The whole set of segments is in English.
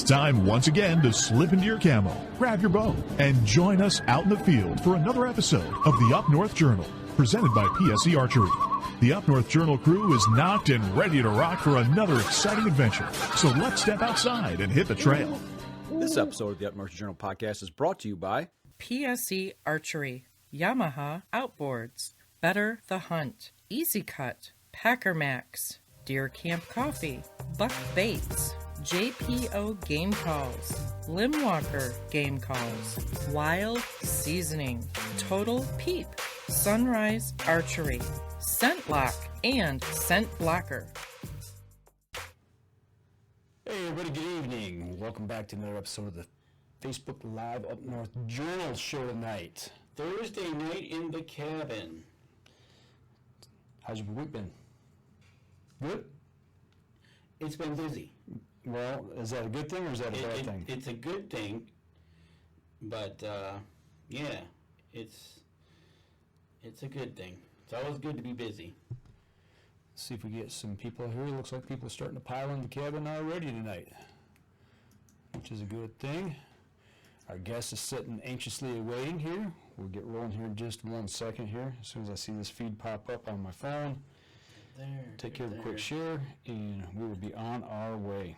time once again to slip into your camo, grab your bow, and join us out in the field for another episode of the Up North Journal, presented by PSE Archery. The Up North Journal crew is knocked and ready to rock for another exciting adventure. So let's step outside and hit the trail. This episode of the Up North Journal podcast is brought to you by PSE Archery, Yamaha Outboards, Better the Hunt, Easy Cut, Packer Max, Deer Camp Coffee, Buck Baits, JPO Game Calls, Limwalker Game Calls, Wild Seasoning, Total Peep, Sunrise Archery, Scent Lock, and Scent Blocker. Hey everybody, good evening. Welcome back to another episode of the Facebook Live Up North Journal show tonight. Thursday night in the cabin. How's your week been? Good? It's been busy. Well, is that a good thing or is that a bad thing? It's a good thing, but yeah, it's a good thing. It's always good to be busy. Let's see if we get some people here. Looks like people are starting to pile in the cabin already tonight, which is a good thing. Our guest is sitting anxiously awaiting here. We'll get rolling here in just 1 second here. As soon as I see this feed pop up on my phone, take care of a quick share, and we will be on our way.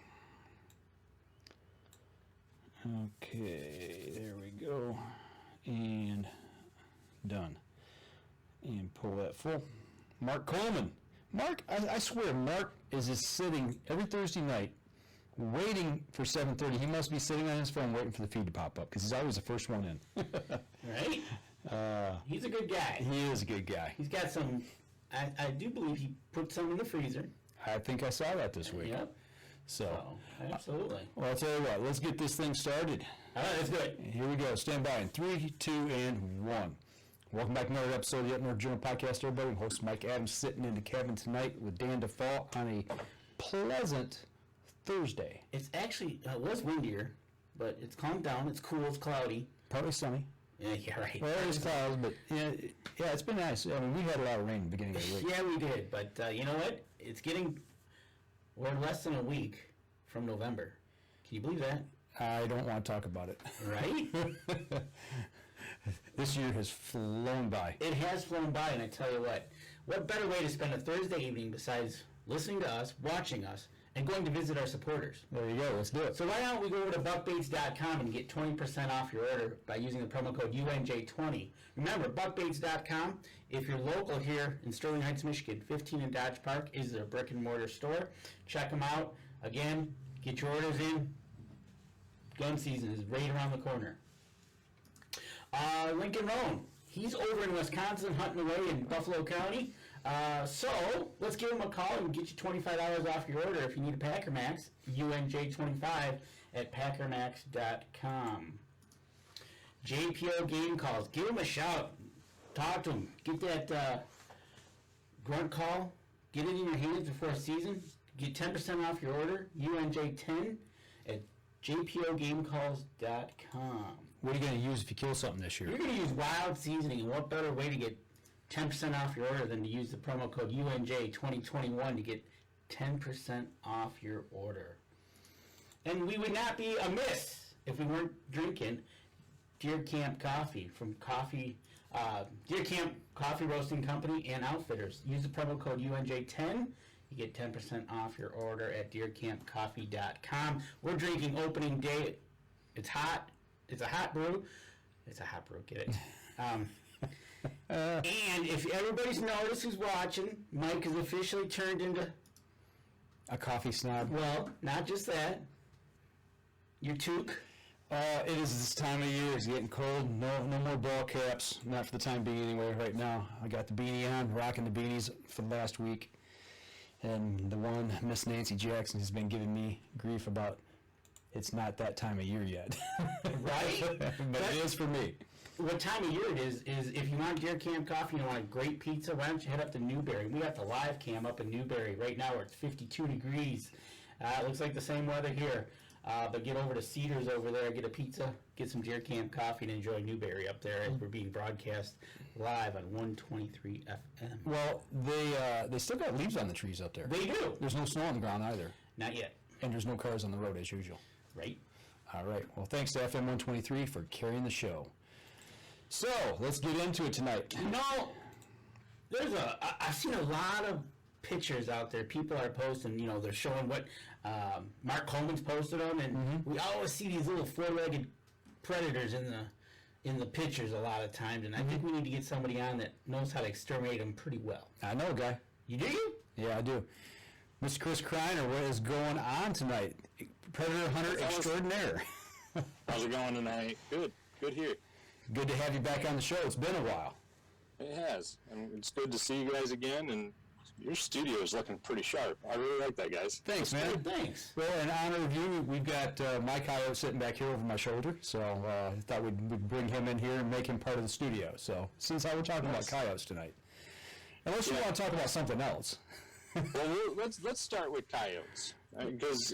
Okay, there we go. And done. And pull that full. Mark Coleman. Mark, I swear, Mark is just sitting every Thursday night waiting for 7:30. He must be sitting on his phone waiting for the feed to pop up because he's always the first one in. Right? He's a good guy. He is a good guy. He's got some, I do believe he put some in the freezer. I think I saw that this week. Yep. So, absolutely. Well, I'll tell you what, let's get this thing started. All right, let's do it. Here we go. Stand by in 3, 2, and 1. Welcome back to another episode of the Up North Journal podcast, everybody. Host Mike Adams sitting in the cabin tonight with Dan DeFault on a pleasant Thursday. It's actually, it was windier, but it's calmed down. It's cool. It's cloudy. Partly sunny. Yeah, right. Well, there's clouds, but yeah, it's been nice. I mean, we had a lot of rain at the beginning of the week. Yeah, we did, but you know what? We're less than a week from November. Can you believe that? I don't want to talk about it. Right? This year has flown by. It has flown by, and I tell you what better way to spend a Thursday evening besides listening to us, watching us, and going to visit our supporters? There you go. Let's do it. So why don't we go over to buckbaits.com and get 20% off your order by using the promo code UNJ20. Remember, buckbaits.com, if you're local here in Sterling Heights, Michigan, 15 in Dodge Park is their brick and mortar store. Check them out. Again, get your orders in. Gun season is right around the corner. Lincoln Roan, he's over in Wisconsin hunting away in Buffalo County. So let's give him a call and get you $25 off your order if you need a Packer Max. UNJ25 at packermax.com. JPO Game Calls, give him a shout. Talk to him. Get that grunt call. Get it in your hands before season. Get 10% off your order. UNJ10 at jpogamecalls.com. What are you going to use if you kill something this year? You're going to use Wild Seasoning, and what better way to get 10% off your order than to use the promo code UNJ2021 to get 10% off your order. And we would not be amiss if we weren't drinking Deer Camp Coffee from Deer Camp Coffee Roasting Company and Outfitters. Use the promo code UNJ10. You get 10% off your order at deercampcoffee.com. We're drinking opening day. It's hot. It's a hot brew. It's a hot brew, get it? And if everybody's noticed who's watching, Mike has officially turned into a coffee snob. Well, not just that. Your toque. It is this time of year. It's getting cold. No more ball caps. Not for the time being anyway right now. I got the beanie on, rocking the beanies for the last week. And the one, Miss Nancy Jackson, has been giving me grief about it's not that time of year yet. Right? But it is for me. What time of year it is if you want Deer Camp Coffee and you want a great pizza, why don't you head up to Newberry? We got the live cam up in Newberry right now where it's 52 degrees. It looks like the same weather here. But get over to Cedars over there, get a pizza, get some Deer Camp Coffee, and enjoy Newberry up there as we're being broadcast live on 123 FM. Well, they still got leaves on the trees up there. They do. There's no snow on the ground either. Not yet. And there's no cars on the road as usual. Right. All right. Well, thanks to FM 123 for carrying the show. So, let's get into it tonight. You know, I've seen a lot of pictures out there. People are posting, they're showing what Mark Coleman's posted them, and we always see these little four-legged predators in the pictures a lot of times, and I think we need to get somebody on that knows how to exterminate them pretty well. I know a guy. You do? Yeah, I do. Mr. Chris Kreiner, what is going on tonight? Predator hunter extraordinaire. How's it going tonight? Good here. Good to have you back on the show. It's been a while. It has, and it's good to see you guys again, and your studio is looking pretty sharp. I really like that, guys. Thanks, man. Good, thanks. Well, in honor of you, we've got my coyote sitting back here over my shoulder, so I thought we'd bring him in here and make him part of the studio. So, since we're talking about coyotes tonight, unless you want to talk about something else. Well, let's start with coyotes, because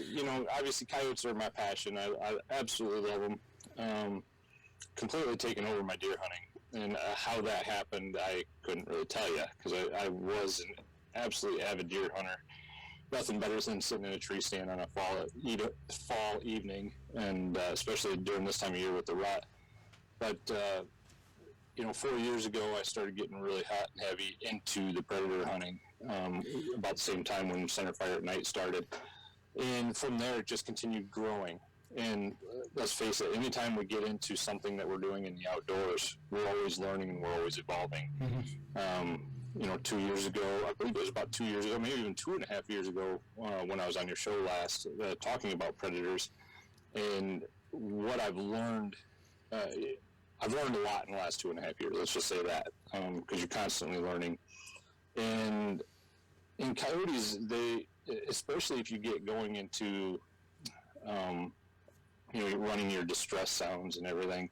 obviously coyotes are my passion. I absolutely love them. Completely taken over my deer hunting, and how that happened, I couldn't really tell you, because I was an absolutely avid deer hunter. Nothing better than sitting in a tree stand on a fall evening, and especially during this time of year with the rut. But 4 years ago, I started getting really hot and heavy into the predator hunting, about the same time when Centerfire at Night started. And from there, it just continued growing. And let's face it, anytime we get into something that we're doing in the outdoors, we're always learning and we're always evolving. 2 years ago, I believe it was about 2 years ago, maybe even 2.5 years ago, when I was on your show last, talking about predators, and what I've learned a lot in the last 2.5 years, let's just say that, because you're constantly learning. And in coyotes, especially if you get going into, running your distress sounds and everything,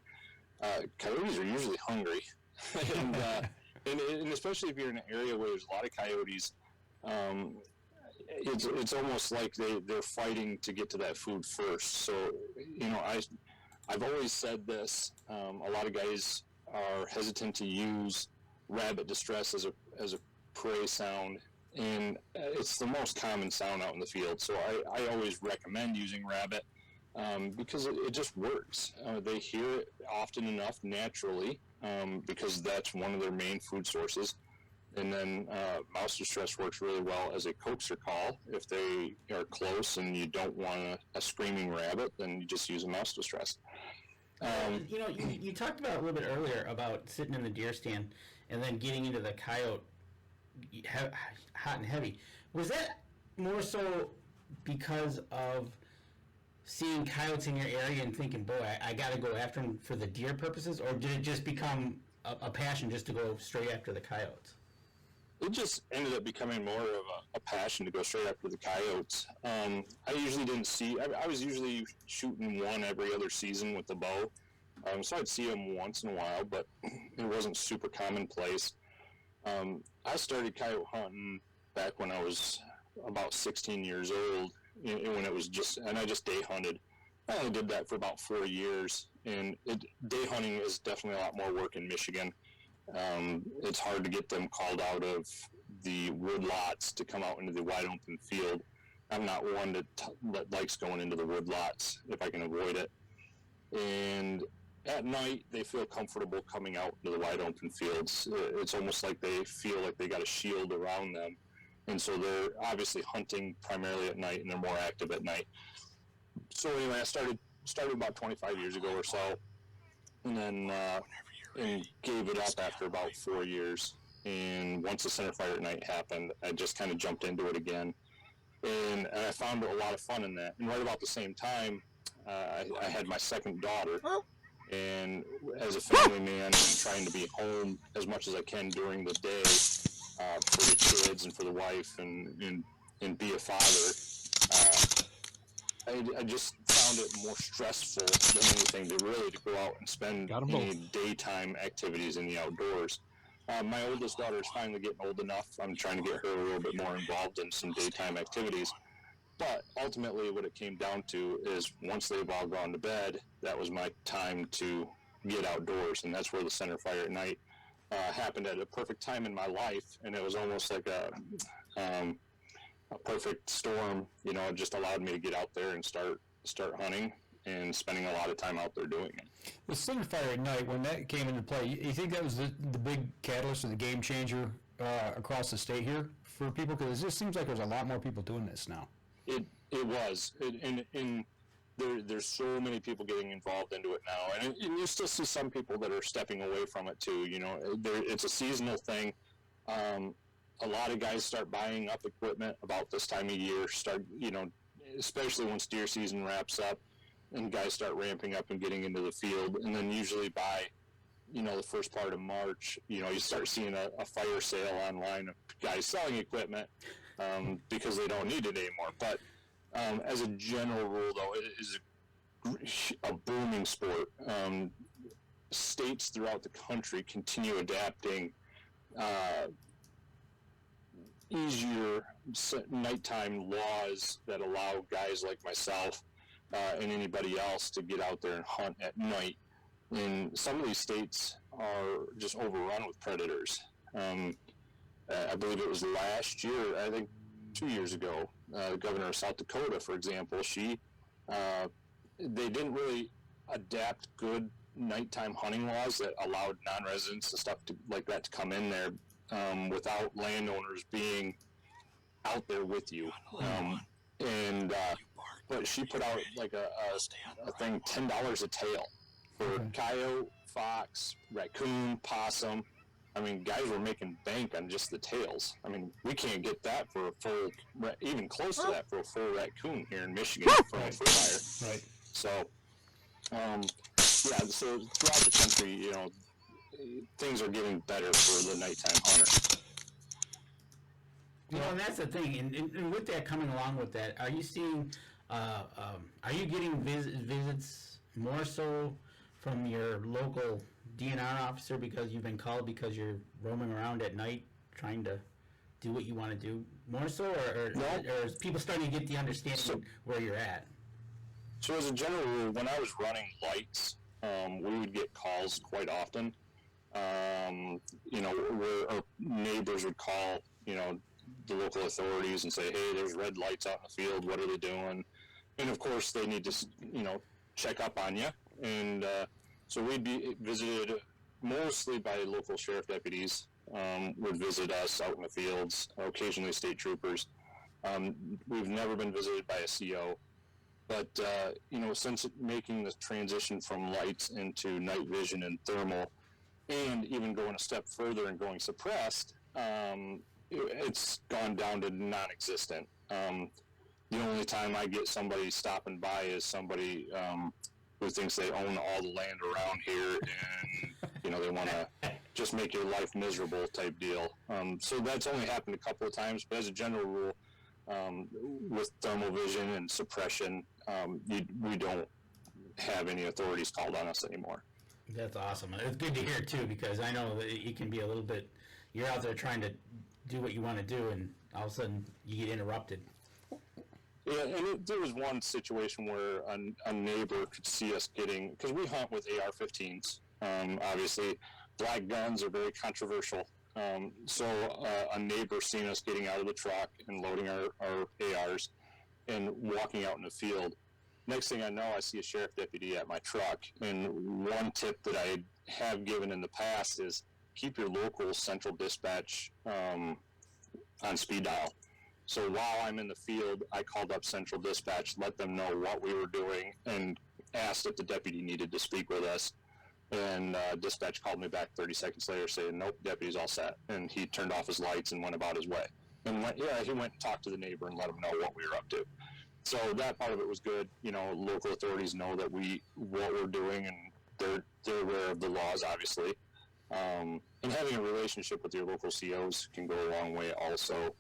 coyotes are usually hungry. and especially if you're in an area where there's a lot of coyotes, it's almost like they're fighting to get to that food first. So, I've always said this, a lot of guys are hesitant to use rabbit distress as a prey sound, and it's the most common sound out in the field. So I always recommend using rabbit, because it just works. They hear it often enough naturally, because that's one of their main food sources. And then mouse distress works really well as a coaxer call. If they are close and you don't want a screaming rabbit, then you just use a mouse distress. You talked about a little bit earlier about sitting in the deer stand and then getting into the coyote hot and heavy. Was that more so because of seeing coyotes in your area and thinking, boy, I got to go after them for the deer purposes, or did it just become a passion just to go straight after the coyotes? It just ended up becoming more of a passion to go straight after the coyotes. I usually didn't see, I was usually shooting one every other season with the bow. So I'd see them once in a while, but it wasn't super commonplace. I started coyote hunting back when I was about 16 years old, when it was and I just day hunted. I only did that for about 4 years, and day hunting is definitely a lot more work in Michigan. It's hard to get them called out of the wood lots to come out into the wide open field. I'm not one that likes going into the wood lots if I can avoid it. And at night, they feel comfortable coming out into the wide open fields. It's almost like they feel like they got a shield around them. And so they're obviously hunting primarily at night, and they're more active at night. So anyway, I started about 25 years ago or so, and then and gave it up after about 4 years. And once the Centerfire at Night happened, I just kind of jumped into it again. And I found a lot of fun in that. And right about the same time, I had my second daughter. And as a family man, trying to be home as much as I can during the day for the kids and for the wife and be a father, I just found it more stressful than anything to go out and spend any daytime activities in the outdoors. My oldest daughter is finally getting old enough. I'm trying to get her a little bit more involved in some daytime activities. But ultimately what it came down to is once they've all gone to bed, that was my time to get outdoors. And that's where the Centerfire at Night happened at a perfect time in my life. And it was almost like a perfect storm, it just allowed me to get out there and start start hunting and spending a lot of time out there doing it. The center fire at night, when that came into play, you think that was the big catalyst or the game changer across the state here for people? Because it just seems like there's a lot more people doing this now. It was, and there's so many people getting involved into it now, and you still see some people that are stepping away from it too. You know, it's a seasonal thing. A lot of guys start buying up equipment about this time of year. Especially once deer season wraps up, and guys start ramping up and getting into the field, and then usually by, the first part of March, you start seeing a fire sale online of guys selling equipment because they don't need it anymore. But as a general rule, though, it is a booming sport. States throughout the country continue adapting easier nighttime laws that allow guys like myself and anybody else to get out there and hunt at night. And some of these states are just overrun with predators. I believe it was last year, I think 2 years ago, the governor of South Dakota, for example, they didn't really adapt good nighttime hunting laws that allowed non-residents and stuff like that to come in there without landowners being out there with you. But she put out like a thing, $10 a tail for coyote, fox, raccoon, possum. I mean, guys were making bank on just the tails. I mean, we can't get that for a full, even close to that for a full raccoon here in Michigan for a fire. Right. So, so throughout the country, things are getting better for the nighttime hunter. And that's the thing. And with that, coming along with that, are you seeing, are you getting visits more so from your local DNR officer because you've been called because you're roaming around at night trying to do what you want to do more so, or is people starting to get the understanding where you're at? So as a general rule, when I was running lights, we would get calls quite often. Where our neighbors would call, the local authorities and say, hey, there's red lights out in the field, what are they doing? And of course they need to, check up on you. And so we'd be visited mostly by local sheriff deputies, would visit us out in the fields, occasionally state troopers. We've never been visited by a CO. But, since making the transition from lights into night vision and thermal, and even going a step further and going suppressed, it's gone down to non-existent. The only time I get somebody stopping by is somebody who thinks they own all the land around here and, they want to just make your life miserable type deal. So that's only happened a couple of times, but as a general rule, with thermal vision and suppression, we don't have any authorities called on us anymore. That's awesome. It's good to hear, too, because I know that it can be a little bit, you're out there trying to do what you want to do, and all of a sudden you get interrupted. Yeah, and there was one situation where a neighbor could see us getting, because we hunt with AR-15s. Obviously, black guns are very controversial. So a neighbor seen us getting out of the truck and loading our ARs and walking out in the field. Next thing I know, I see a sheriff deputy at my truck. And one tip that I have given in the past is keep your local central dispatch on speed dial. So while I'm in the field, I called up central dispatch, let them know what we were doing, and asked if the deputy needed to speak with us. And dispatch called me back 30 seconds later saying, nope, deputy's all set. And he turned off his lights and went about his way. And he went and talked to the neighbor and let him know what we were up to. So that part of it was good. Local authorities know that what we're doing, and they're aware of the laws, obviously. And having a relationship with your local COs can go a long way also.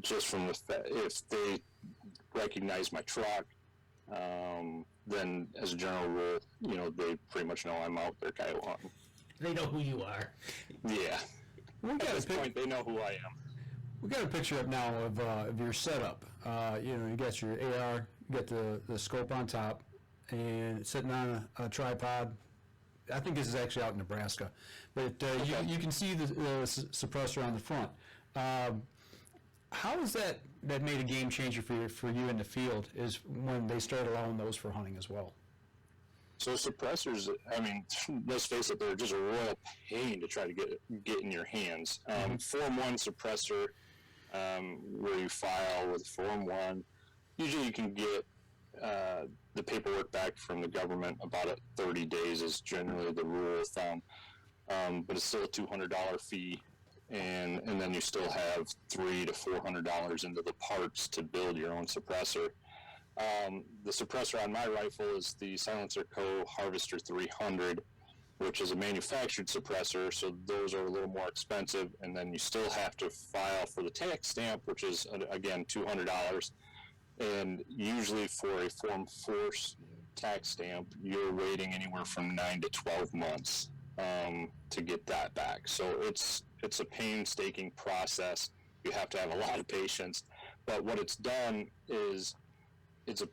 Just from if they recognize my truck, then as a general rule, they pretty much know I'm out there coyote hunting. They know who you are. Yeah. At this point, they know who I am. We got a picture up now of your setup. You got your AR, you got the scope on top, and it's sitting on a tripod. I think this is actually out in Nebraska, but you can see the suppressor on the front. How is that made a game changer for you in the field? Is when they started allowing those for hunting as well? So suppressors, I mean, let's face it, they're just a royal pain to try to get in your hands. Form 1 suppressor, where you file with Form 1, usually you can get the paperwork back from the government about 30 days is generally the rule of thumb. But it's still a $200 fee, and then you still have $300 to $400 into the parts to build your own suppressor. The suppressor on my rifle is the Silencer Co. Harvester 300, which is a manufactured suppressor, so those are a little more expensive, and then you still have to file for the tax stamp, which is, again, $200, and usually for a Form 4 tax stamp, you're waiting anywhere from 9 to 12 months to get that back. So it's a painstaking process. You have to have a lot of patience, but what it's done is it's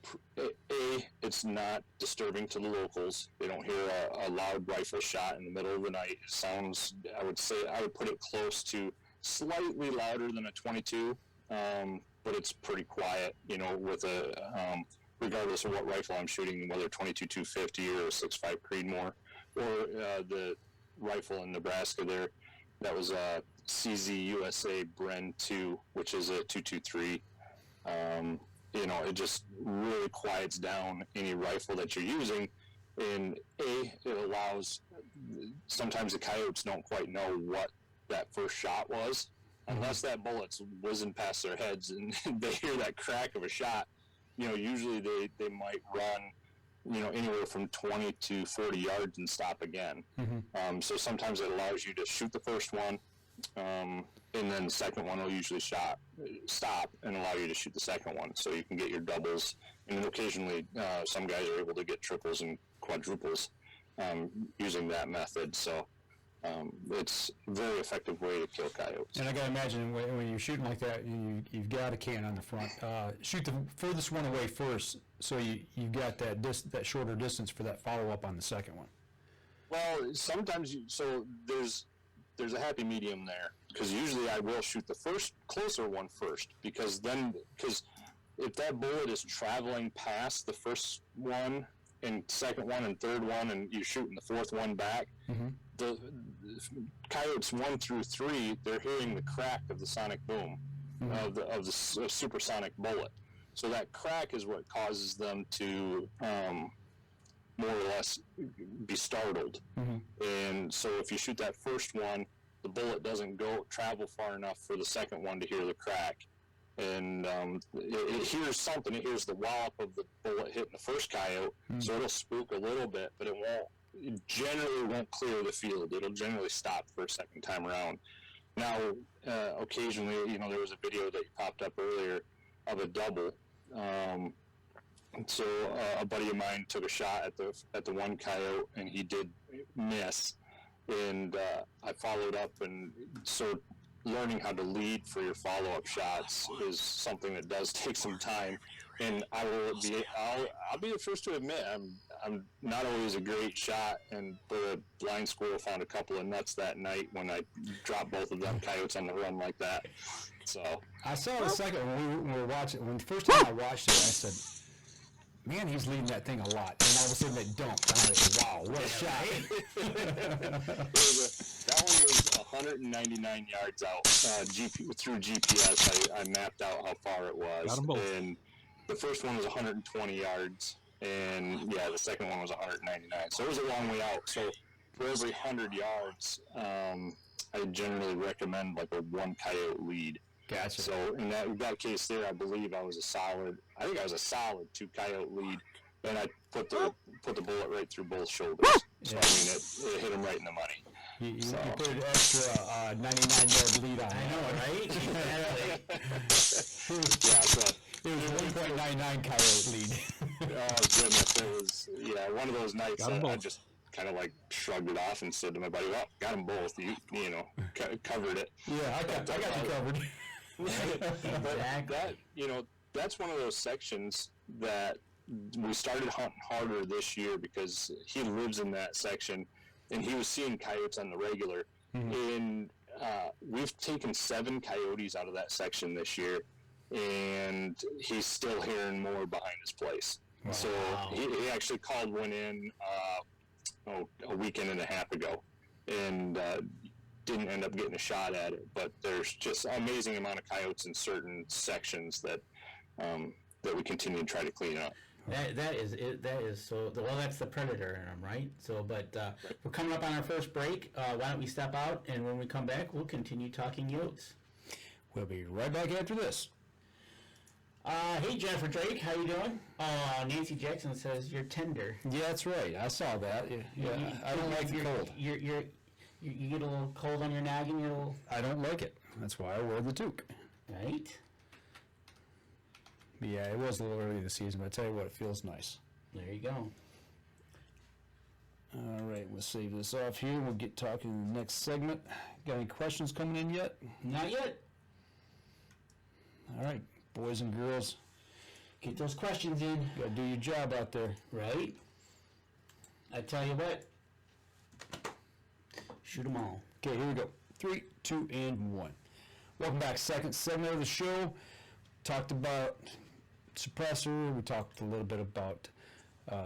not disturbing to the locals. They don't hear a loud rifle shot in the middle of the night. It sounds, I would put it close to slightly louder than a 22, but it's pretty quiet, with regardless of what rifle I'm shooting, whether 22-250 or a 6.5 Creedmoor, or the rifle in Nebraska there, that was a CZ USA Bren 2, which is a 223. It just really quiets down any rifle that you're using, and it allows, sometimes the coyotes don't quite know what that first shot was, unless that bullet's whizzing past their heads and they hear that crack of a shot. Usually they might run, anywhere from 20 to 40 yards and stop again. So sometimes it allows you to shoot the first one, and then the second one will usually stop and allow you to shoot the second one, so you can get your doubles. And then occasionally, some guys are able to get triples and quadruples using that method. So it's a very effective way to kill coyotes. And I gotta imagine when you're shooting like that, you've got a can on the front. Shoot the furthest one away first, so you've got that shorter distance for that follow up on the second one. Well, sometimes there's a happy medium there, because usually I will shoot the first closer one first, because if that bullet is traveling past the first one and second one and third one, and you're shooting the fourth one back, the coyotes 1 through 3, they're hearing the crack of the sonic boom of the supersonic bullet. So that crack is what causes them to more or less be startled. And so if you shoot that first one, the bullet doesn't travel far enough for the second one to hear the crack, and it hears something. It hears the wallop of the bullet hitting the first coyote, so it'll spook a little bit, but it generally won't clear the field. It'll generally stop for a second time around. Now, occasionally, there was a video that popped up earlier of a double. So a buddy of mine took a shot at the one coyote, and he did miss. And I followed up, and so learning how to lead for your follow-up shots is something that does take some time. And I'll be the first to admit I'm not always a great shot, and the blind squirrel found a couple of nuts that night when I dropped both of them coyotes on the run like that. So I saw the second one when we were watching. When the first time I watched it, I said, "Man, he's leading that thing a lot." And all of a sudden, they dumped. I was like, "Wow, what a shot!" That one was 199 yards out. Through GPS, I mapped out how far it was. Got them both. And the first one was 120 yards, and the second one was 199. So it was a long way out. So for every 100 yards, I generally recommend like a one coyote lead. Gotcha. So in that case there, I believe I was a solid 2 coyote lead, and I put the bullet right through both shoulders. So I mean, it hit him right in the money. You put an extra 99-yard lead on. I know, right? Exactly. So it was 1.99 coyote lead. Oh goodness, it was one of those nights that I just kind of like shrugged it off and said to my buddy, "Well, got them both. You covered it." Yeah, I got you covered. But that's one of those sections that we started hunting harder this year, because he lives in that section, and he was seeing coyotes on the regular. And we've taken 7 coyotes out of that section this year, and he's still hearing more behind his place. Wow. So he actually called one in a weekend and a half ago, and didn't end up getting a shot at it. But there's just an amazing amount of coyotes in certain sections that we continue to try to clean up. That is so. Well, that's the predator in them, right? So, but we're coming up on our first break. Why don't we step out, and when we come back, we'll continue talking yotes. We'll be right back after this. Hey, Jennifer Drake, how you doing? Nancy Jackson says you're tender. Yeah, that's right. I saw that. Yeah, I don't like the cold. You get a little cold on your noggin. I don't like it. That's why I wear the toque. Right. Yeah, it was a little early this season, but I tell you what, it feels nice. There you go. All right, we'll save this off here. We'll get talking in the next segment. Got any questions coming in yet? Not yet. All right, boys and girls, get those questions in. You gotta do your job out there. Right? I tell you what. Shoot them all. Okay, here we go. 3, 2, and 1. Welcome back. Second segment of the show. Talked about suppressor. We talked a little bit about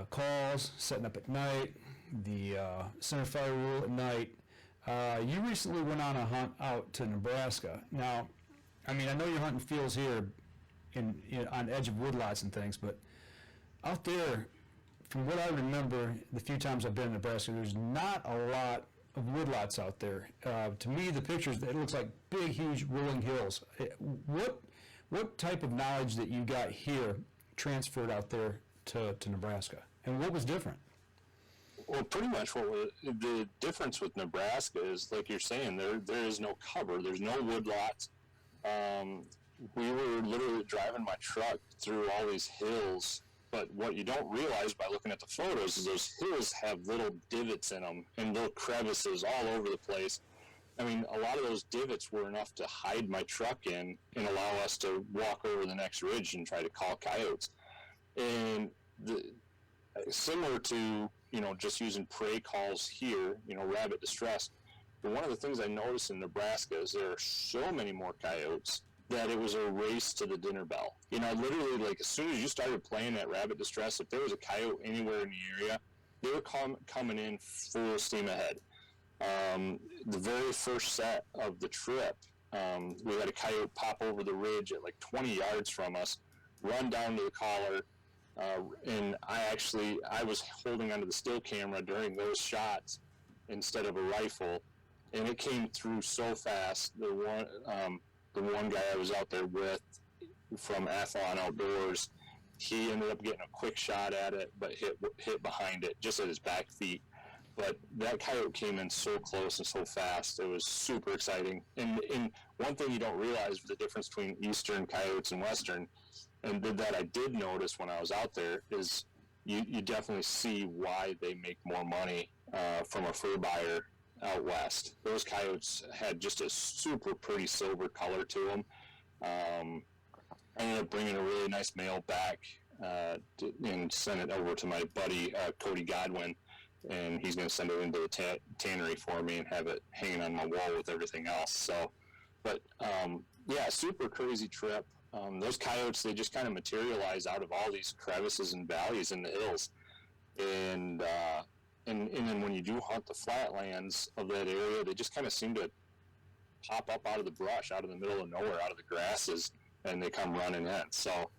calls, setting up at night, the center fire rule at night. You recently went on a hunt out to Nebraska. Now, I mean, I know you're hunting fields here on edge of woodlots and things, but out there, from what I remember, the few times I've been in Nebraska, there's not a lot of woodlots out there. To me, the pictures, it looks like big, huge rolling hills. What type of knowledge that you got here transferred out there to Nebraska, and what was different? Well, pretty much the difference with Nebraska is, like you're saying, there is no cover. There's no woodlots. We were literally driving my truck through all these hills, but what you don't realize by looking at the photos is those hills have little divots in them and little crevices all over the place. I mean, a lot of those divots were enough to hide my truck in and allow us to walk over the next ridge and try to call coyotes. And similar to, just using prey calls here, rabbit distress. But one of the things I noticed in Nebraska is there are so many more coyotes that it was a race to the dinner bell. Literally, like, as soon as you started playing that rabbit distress, if there was a coyote anywhere in the area, they were coming in full steam ahead. The very first set of the trip, we had a coyote pop over the ridge at like 20 yards from us, run down to the collar, and I was holding onto the still camera during those shots instead of a rifle, and it came through so fast. The one guy I was out there with from Athlon Outdoors, he ended up getting a quick shot at it, but hit behind it, just at his back feet. But that coyote came in so close and so fast. It was super exciting. And one thing you don't realize the difference between eastern coyotes and western, and that I did notice when I was out there, is you definitely see why they make more money from a fur buyer out west. Those coyotes had just a super pretty silver color to them. I ended up bringing a really nice male back and sent it over to my buddy Cody Godwin, and he's going to send it into the tannery for me and have it hanging on my wall with everything else. So, but yeah, super crazy trip. Those coyotes, they just kind of materialize out of all these crevices and valleys in the hills, and then when you do hunt the flatlands of that area, they just kind of seem to pop up out of the brush, out of the middle of nowhere, out of the grasses, and they come running in. So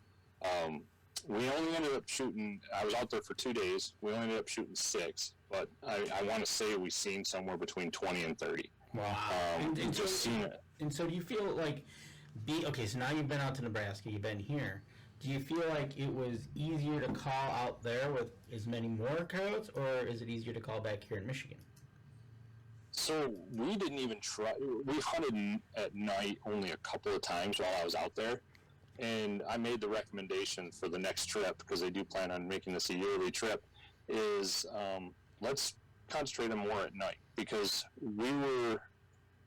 we only ended up shooting, I was out there for 2 days, we only ended up shooting 6, but I want to say we seen somewhere between 20 and 30. Wow. And so do you feel like, okay, so now you've been out to Nebraska, you've been here. Do you feel like it was easier to call out there with as many more coyotes, or is it easier to call back here in Michigan? So we didn't even try. We hunted at night only a couple of times while I was out there, and I made the recommendation for the next trip, because they do plan on making this a yearly trip, is let's concentrate on more at night, because we were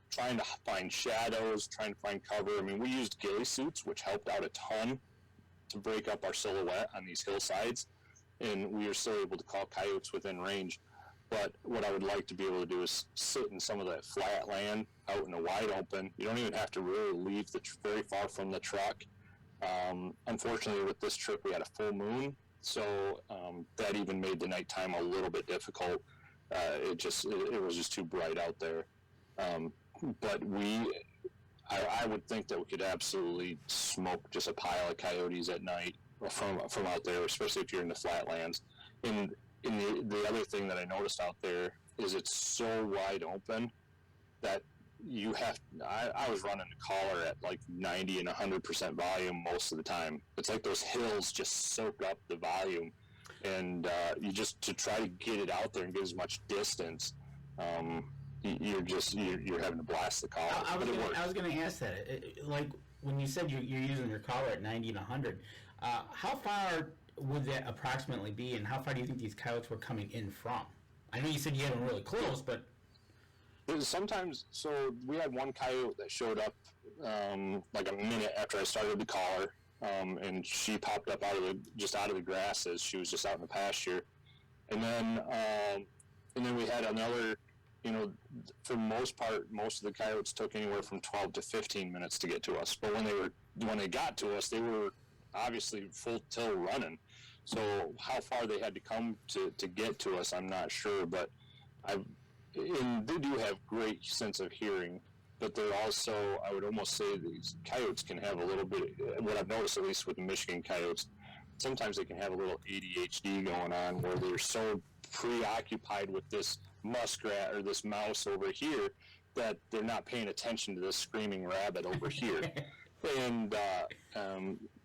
trying to find shadows, trying to find cover. I mean, we used ghillie suits, which helped out a ton to break up our silhouette on these hillsides, and we were still able to call coyotes within range. But what I would like to be able to do is sit in some of that flat land out in the wide open. You don't even have to really leave very far from the truck. Unfortunately, with this trip, we had a full moon, so that even made the nighttime a little bit difficult. It was just too bright out there. But I would think that we could absolutely smoke just a pile of coyotes at night from out there, especially if you're in the flatlands. And the other thing that I noticed out there is it's so wide open that I was running the collar at like 90 and 100% volume most of the time. It's like those hills just soak up the volume, and to try to get it out there and get as much distance, you're having to blast the collar. I was going to ask that. Like when you said you're using your collar at 90 and 100, how far would that approximately be, and how far do you think these coyotes were coming in from? I know you said you had them really close, but sometimes, so we had one coyote that showed up like a minute after I started the collar, and she popped up out of the grass as she was just out in the pasture, and then we had another. For the most part, most of the coyotes took anywhere from 12 to 15 minutes to get to us. But when they got to us, they were obviously full tilt running. So how far they had to come to get to us, I'm not sure. But they do have great sense of hearing. But they're also, I would almost say, these coyotes can have a little bit. What I've noticed, at least with the Michigan coyotes, sometimes they can have a little ADHD going on, where they're so preoccupied with this muskrat or this mouse over here that they're not paying attention to this screaming rabbit over here. And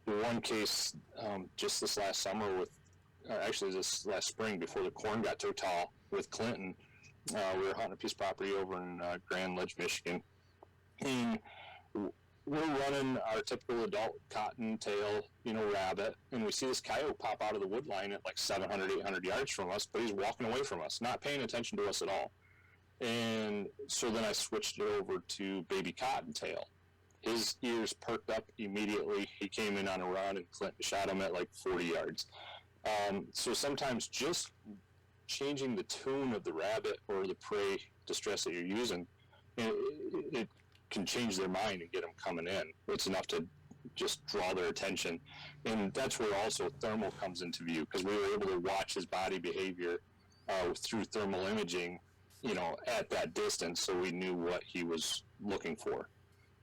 one case just this last summer this last spring before the corn got too tall with Clinton, we were hunting a piece of property over in Grand Ledge, Michigan, and we're running our typical adult cottontail, rabbit, and we see this coyote pop out of the wood line at like 700, 800 yards from us, but he's walking away from us, not paying attention to us at all. And so then I switched it over to baby cottontail. His ears perked up immediately. He came in on a run, and Clinton shot him at like 40 yards. So sometimes just changing the tune of the rabbit or the prey distress that you're using, it can change their mind and get them coming in. It's enough to just draw their attention. And that's where also thermal comes into view, because we were able to watch his body behavior through thermal imaging, at that distance, so we knew what he was looking for.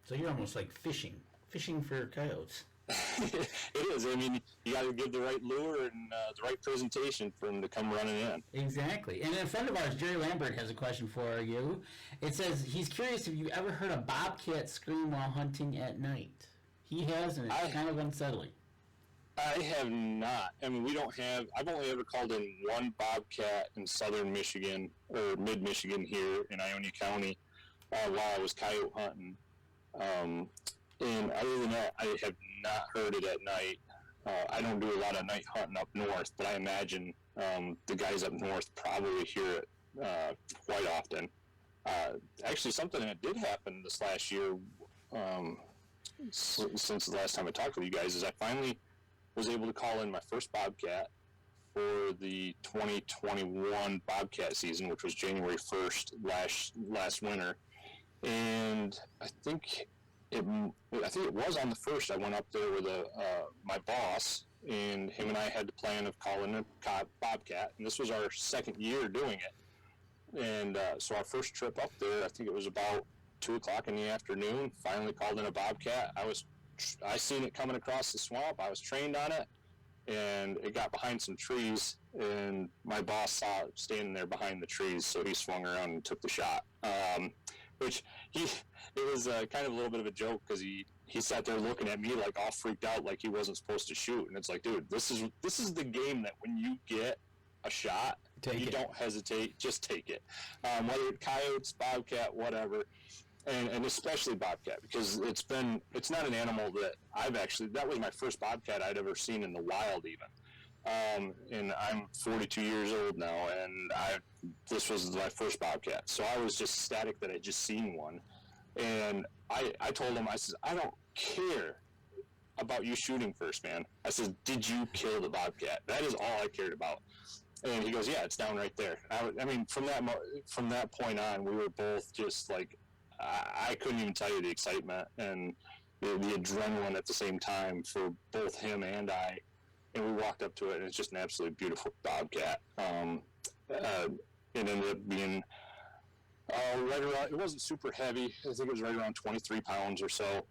So you're almost like fishing for coyotes. It is. I mean, you got to give the right lure and the right presentation for them to come running in. Exactly. And a friend of ours, Jerry Lambert, has a question for you. It says he's curious if you ever heard a bobcat scream while hunting at night. He has, and it's kind of unsettling. I have not. I mean, I've only ever called in one bobcat in southern Michigan, or mid-Michigan here in Ionia County, while I was coyote hunting. And other than that, I have not heard it at night. I don't do a lot of night hunting up north, but I imagine the guys up north probably hear it quite often. Actually, something that did happen this last year, since the last time I talked with you guys, is I finally was able to call in my first bobcat for the 2021 bobcat season, which was January 1st last winter. And I think it was on the 1st. I went up there with my boss, and him and I had the plan of calling a bobcat, and this was our second year doing it. And so our first trip up there, I think it was about 2 o'clock in the afternoon, finally called in a bobcat. I seen it coming across the swamp. I was trained on it, and it got behind some trees, and my boss saw it standing there behind the trees, so he swung around and took the shot. Which it was kind of a little bit of a joke, because he sat there looking at me like all freaked out, like he wasn't supposed to shoot. And it's like, dude, this is the game that when you get a shot, you don't hesitate, just take it. Whether it's coyotes, bobcat, whatever, and especially bobcat, because it's not an animal that that was my first bobcat I'd ever seen in the wild even. And I'm 42 years old now, and this was my first bobcat. So I was just ecstatic that I'd just seen one. And I told him, I said, I don't care about you shooting first, man. I said, did you kill the bobcat? That is all I cared about. And he goes, yeah, it's down right there. I mean, from that point on, we were both just like, I couldn't even tell you the excitement and the adrenaline at the same time for both him and I. And we walked up to it, and it's just an absolutely beautiful bobcat. It ended up being right around, it wasn't super heavy. I think it was right around 23 pounds or so.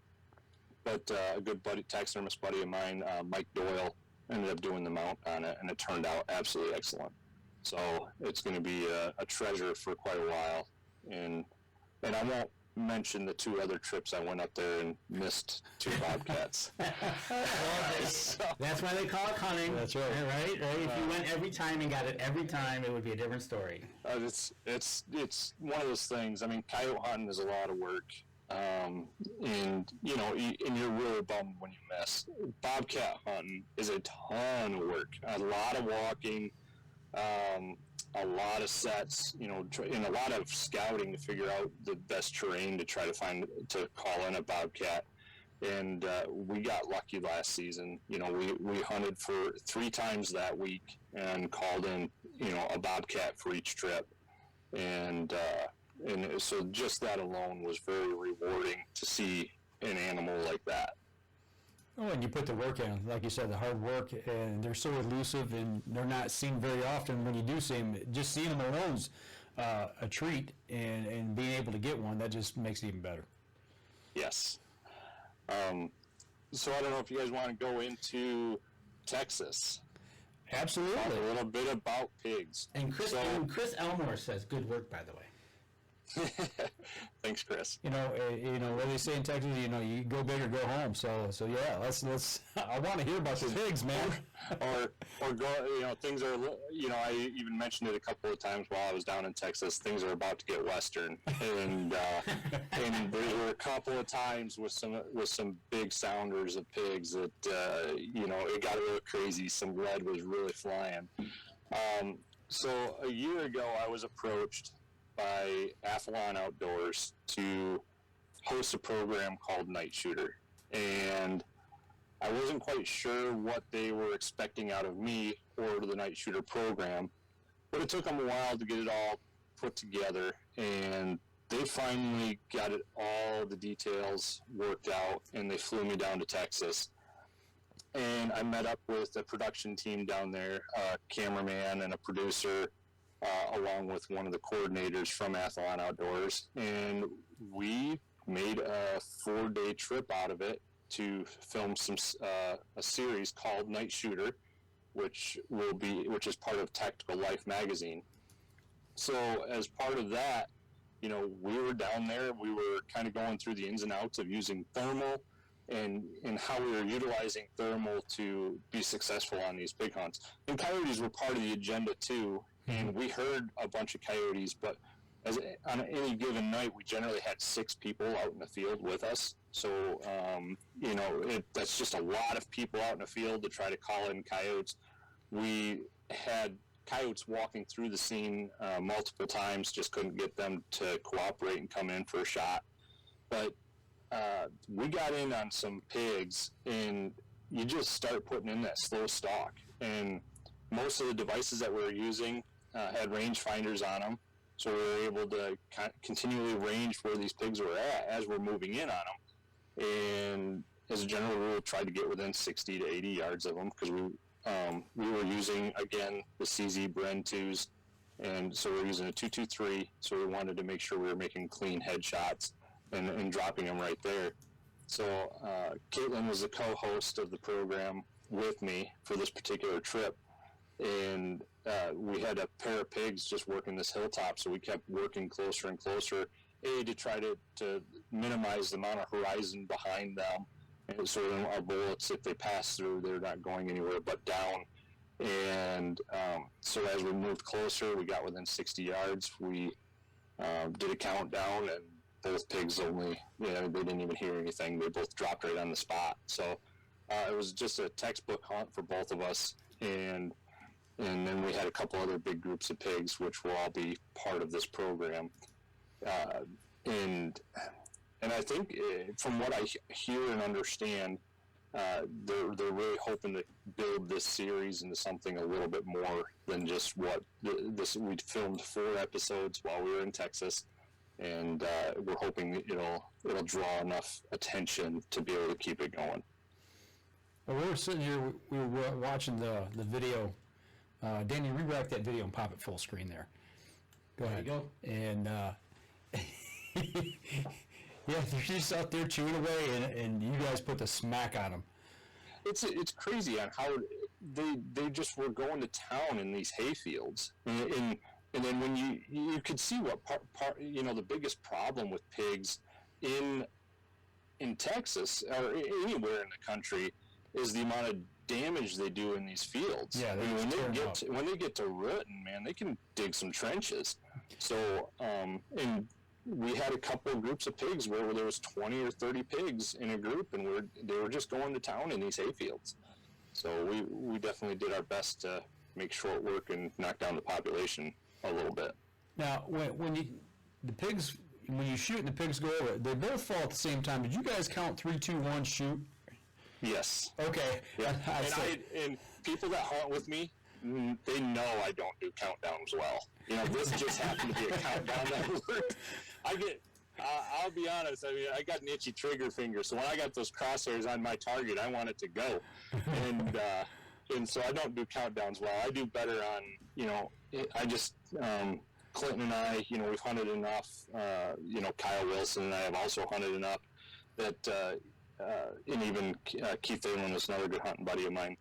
But a good buddy, taxidermist buddy of mine, Mike Doyle, ended up doing the mount on it, and it turned out absolutely excellent. So it's going to be a treasure for quite a while. And I won't mention the 2 other trips I went up there and missed 2 bobcats. That's why they call it hunting. That's right. Right? If you went every time and got it every time, it would be a different story. It's one of those things. I mean, coyote hunting is a lot of work. And you know, and you're really bummed when you miss. Bobcat hunting is a ton of work, a lot of walking, a lot of sets, you know, and a lot of scouting to figure out the best terrain to try to call in a bobcat. And we got lucky last season. You know, we hunted for 3 times that week and called in, you know, a bobcat for each trip. And so just that alone was very rewarding to see an animal like that. Oh, and you put the work in, like you said, the hard work, and they're so elusive, and they're not seen very often. When you do see them, just seeing them alone's a treat, and being able to get one, that just makes it even better. Yes. So I don't know if you guys want to go into Texas. Absolutely. Talk a little bit about pigs. And Chris Elmore says, good work, by the way. Thanks, Chris. You know what they say in Texas. You know, you go big or go home. So yeah, let's. I want to hear about the pigs, man. or go. You know, things are. You know, I even mentioned it a couple of times while I was down in Texas. Things are about to get western, and there were a couple of times with some big sounders of pigs that you know, it got a little crazy. Some lead was really flying. So a year ago, I was approached by Athlon Outdoors to host a program called Night Shooter, and I wasn't quite sure what they were expecting out of me or the Night Shooter program, but it took them a while to get it all put together, and they finally got all the details worked out, and they flew me down to Texas. And I met up with the production team down there, a cameraman and a producer, along with one of the coordinators from Athlon Outdoors, and we made a 4-day trip out of it to film a series called Night Shooter, which is part of Tactical Life magazine. So as part of that, you know, we were down there. We were kind of going through the ins and outs of using thermal and how we were utilizing thermal to be successful on these big hunts. And coyotes were part of the agenda too. And we heard a bunch of coyotes, but on any given night, we generally had 6 people out in the field with us. So, you know, that's just a lot of people out in the field to try to call in coyotes. We had coyotes walking through the scene multiple times, just couldn't get them to cooperate and come in for a shot. But we got in on some pigs, and you just start putting in that slow stalk. And most of the devices that we were using had range finders on them, so we were able to continually range where these pigs were at as we're moving in on them. And as a general rule, tried to get within 60 to 80 yards of them, because we were using, again, the CZ Bren 2s, and so we're using a 223, so we wanted to make sure we were making clean headshots and dropping them right there. So Caitlin was the co-host of the program with me for this particular trip, and we had a pair of pigs just working this hilltop, so we kept working closer and closer, to try to minimize the amount of horizon behind them, and so our bullets, if they pass through, they're not going anywhere but down. And so as we moved closer, we got within 60 yards, we did a countdown, and both pigs they didn't even hear anything. They both dropped right on the spot. So it was just a textbook hunt for both of us, and then we had a couple other big groups of pigs, which will all be part of this program. And I think from what I hear and understand, they're really hoping to build this series into something a little bit more than just what this. We filmed 4 episodes while we were in Texas, and we're hoping it'll draw enough attention to be able to keep it going. Well, we were sitting here, we were watching the video. Danny, re-rack that video and pop it full screen there. Go ahead. There you go. And yeah, they're just out there chewing away, and you guys put the smack on them. It's crazy on how they just were going to town in these hay fields, and then when you could see what the biggest problem with pigs in Texas or anywhere in the country is the amount of damage they do in these fields. Yeah, when they get to rooting, man, they can dig some trenches. So and we had a couple of groups of pigs where there was 20 or 30 pigs in a group, and they were just going to town in these hay fields. So we definitely did our best to make short work and knock down the population a little bit. Now, when you shoot and the pigs go over, they both fall at the same time. Did you guys count 3, 2, 1, shoot? Yes. Okay. Yeah. And people that hunt with me, they know I don't do countdowns well. This just happened to be a countdown that worked. I'll be honest, I got an itchy trigger finger, so when I got those crosshairs on my target, I want it to go. And so I don't do countdowns well. I do better on, I just, Clinton and I, we've hunted enough, Kyle Wilson and I have also hunted enough that, and even Keith Thalen is another good hunting buddy of mine.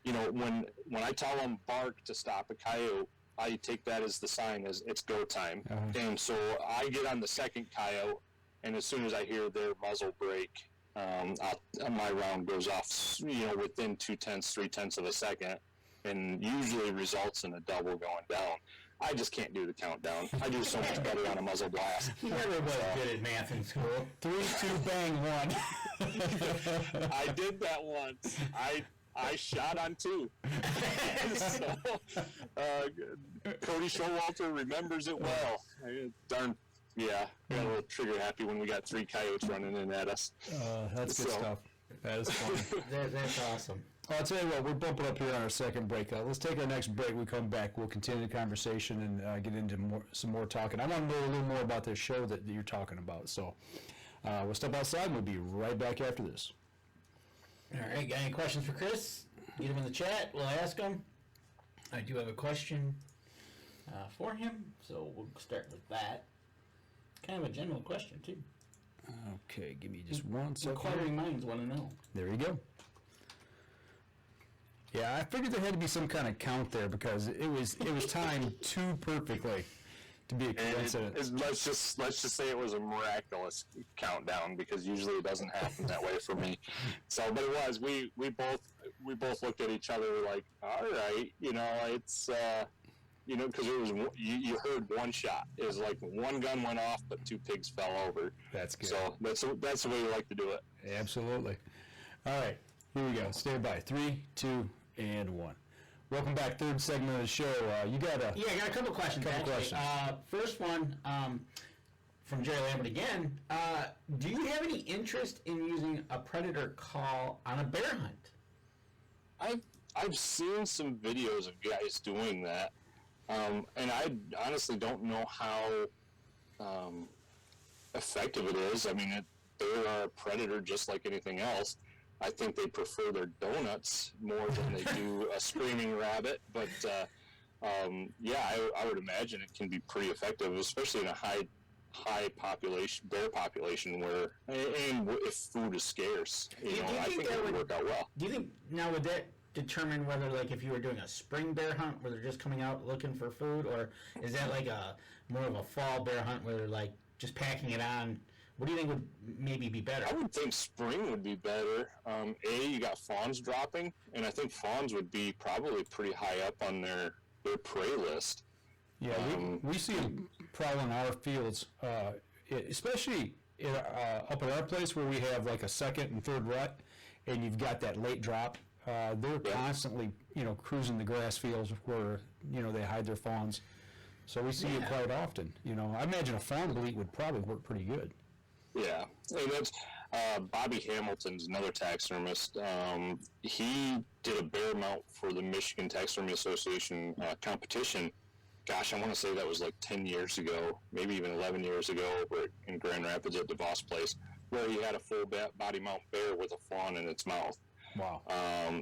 When I tell them bark to stop a coyote, I take that as the sign as it's go time. And so I get on the second coyote, and as soon as I hear their muzzle break, my round goes off, within 2/10, 3/10 of a second, and usually results in a double going down. I just can't do the countdown. I do so much better on a muzzle blast. Everybody's good at math in school. 3, 2, bang, 1. I did that once. I shot on 2. So, Cody Showalter remembers it well. Darn, yeah, got a little trigger happy when we got 3 coyotes running in at us. That's good stuff. That is fun. That's awesome. I'll tell you what, we're bumping up here on our second break. Let's take our next break. We come back. We'll continue the conversation and get into some more talking. I want to know a little more about this show that you're talking about. So we'll step outside and we'll be right back after this. All right, got any questions for Chris? Get him in the chat. We'll ask him. I do have a question for him, so we'll start with that. Kind of a general question, too. Okay, give me just 1 second. Inquiring minds want to know. There you go. Yeah, I figured there had to be some kind of count there because it was timed too perfectly to be a coincidence. Let's just say it was a miraculous countdown because usually it doesn't happen that way for me. So, but it was. We both looked at each other like, all right, it's because it was you heard one shot. It was like one gun went off, but 2 pigs fell over. That's good. So that's the way we like to do it. Absolutely. All right, here we go. Stand by. 3, 2, and 1. Welcome back. Third segment of the show. You got a I got a couple questions. First one from Jerry Lambert again. Do you have any interest in using a predator call on a bear hunt? I've seen some videos of guys doing that, and I honestly don't know how effective it is. I mean, they're a predator just like anything else. I think they prefer their donuts more than they do a screaming rabbit. But I would imagine it can be pretty effective, especially in a high population, bear population, and if food is scarce. I think that would work out well. Do you think now would that determine whether, like, if you were doing a spring bear hunt where they're just coming out looking for food, or is that like a more of a fall bear hunt where they're like just packing it on? What do you think would maybe be better? I would think spring would be better. You got fawns dropping, and I think fawns would be probably pretty high up on their prey list. Yeah, we see them prowling our fields, especially up at our place where we have like a second and third rut, and you've got that late drop. They're constantly, cruising the grass fields where, they hide their fawns. So we see it quite often. I imagine a fawn bleat would probably work pretty good. Yeah, and Bobby Hamilton's another taxidermist. He did a bear mount for the Michigan Taxidermy Association competition. Gosh, I want to say that was like 10 years ago, maybe even 11 years ago, over in Grand Rapids at DeVos Place, where he had a full body mount bear with a fawn in its mouth. Wow.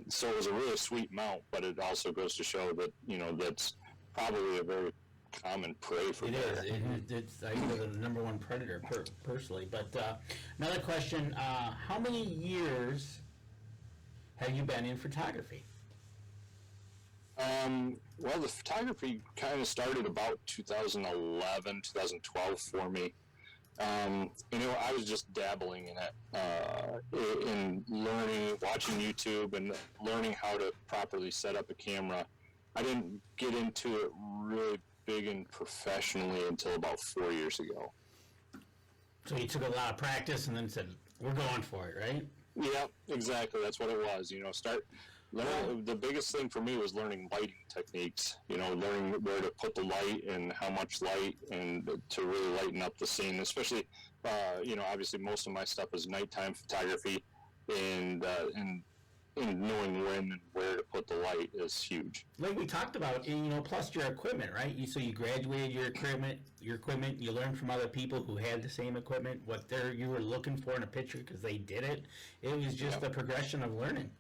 So it was a really sweet mount, but it also goes to show that, that's probably a very common prey for bear. It is. It's I think the number one predator personally. But another question: how many years have you been in photography? Well, the photography kind of started about 2011, 2012 for me. I was just dabbling in it, in learning, watching YouTube, and learning how to properly set up a camera. I didn't get into it really big and professionally until about 4 years ago. So you took a lot of practice and then said, "We're going for it," right? Yeah, exactly. That's what it was. The biggest thing for me was learning lighting techniques. Learning where to put the light and how much light, and to really lighten up the scene. Especially, obviously most of my stuff is nighttime photography, and knowing when and where to put the light is huge. Like we talked about, plus your equipment, right? You graduated your equipment. You learned from other people who had the same equipment, what you were looking for in a picture because they did it. It was just a progression of learning.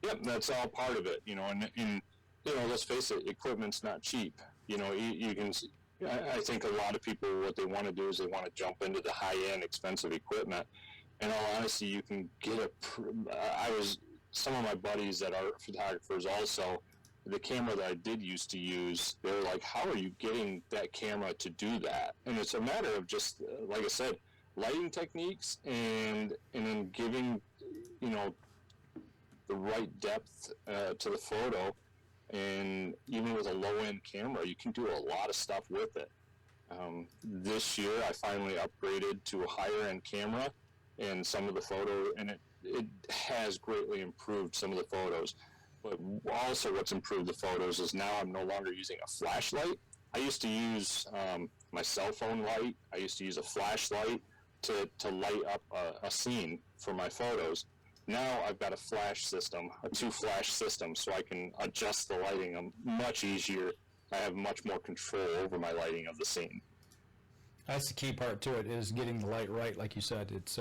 Yep, that's all part of it, and let's face it, equipment's not cheap. You can, I think a lot of people, what they want to do is they want to jump into the high-end, expensive equipment. In all honesty, you can get some of my buddies that are photographers also, the camera that I did used to use, they're like, how are you getting that camera to do that? And it's a matter of just, like I said, lighting techniques and then giving, the right depth to the photo. And even with a low-end camera, you can do a lot of stuff with it. This year, I finally upgraded to a higher-end camera, and some of the photo, and it has greatly improved some of the photos. But also what's improved the photos is now I'm no longer using a flashlight. I used to use my cell phone light. I used to use a flashlight to light up a scene for my photos. Now I've got a flash system, a 2-flash system, so I can adjust the lighting much easier. I have much more control over my lighting of the scene. That's the key part to it, is getting the light right, like you said. It's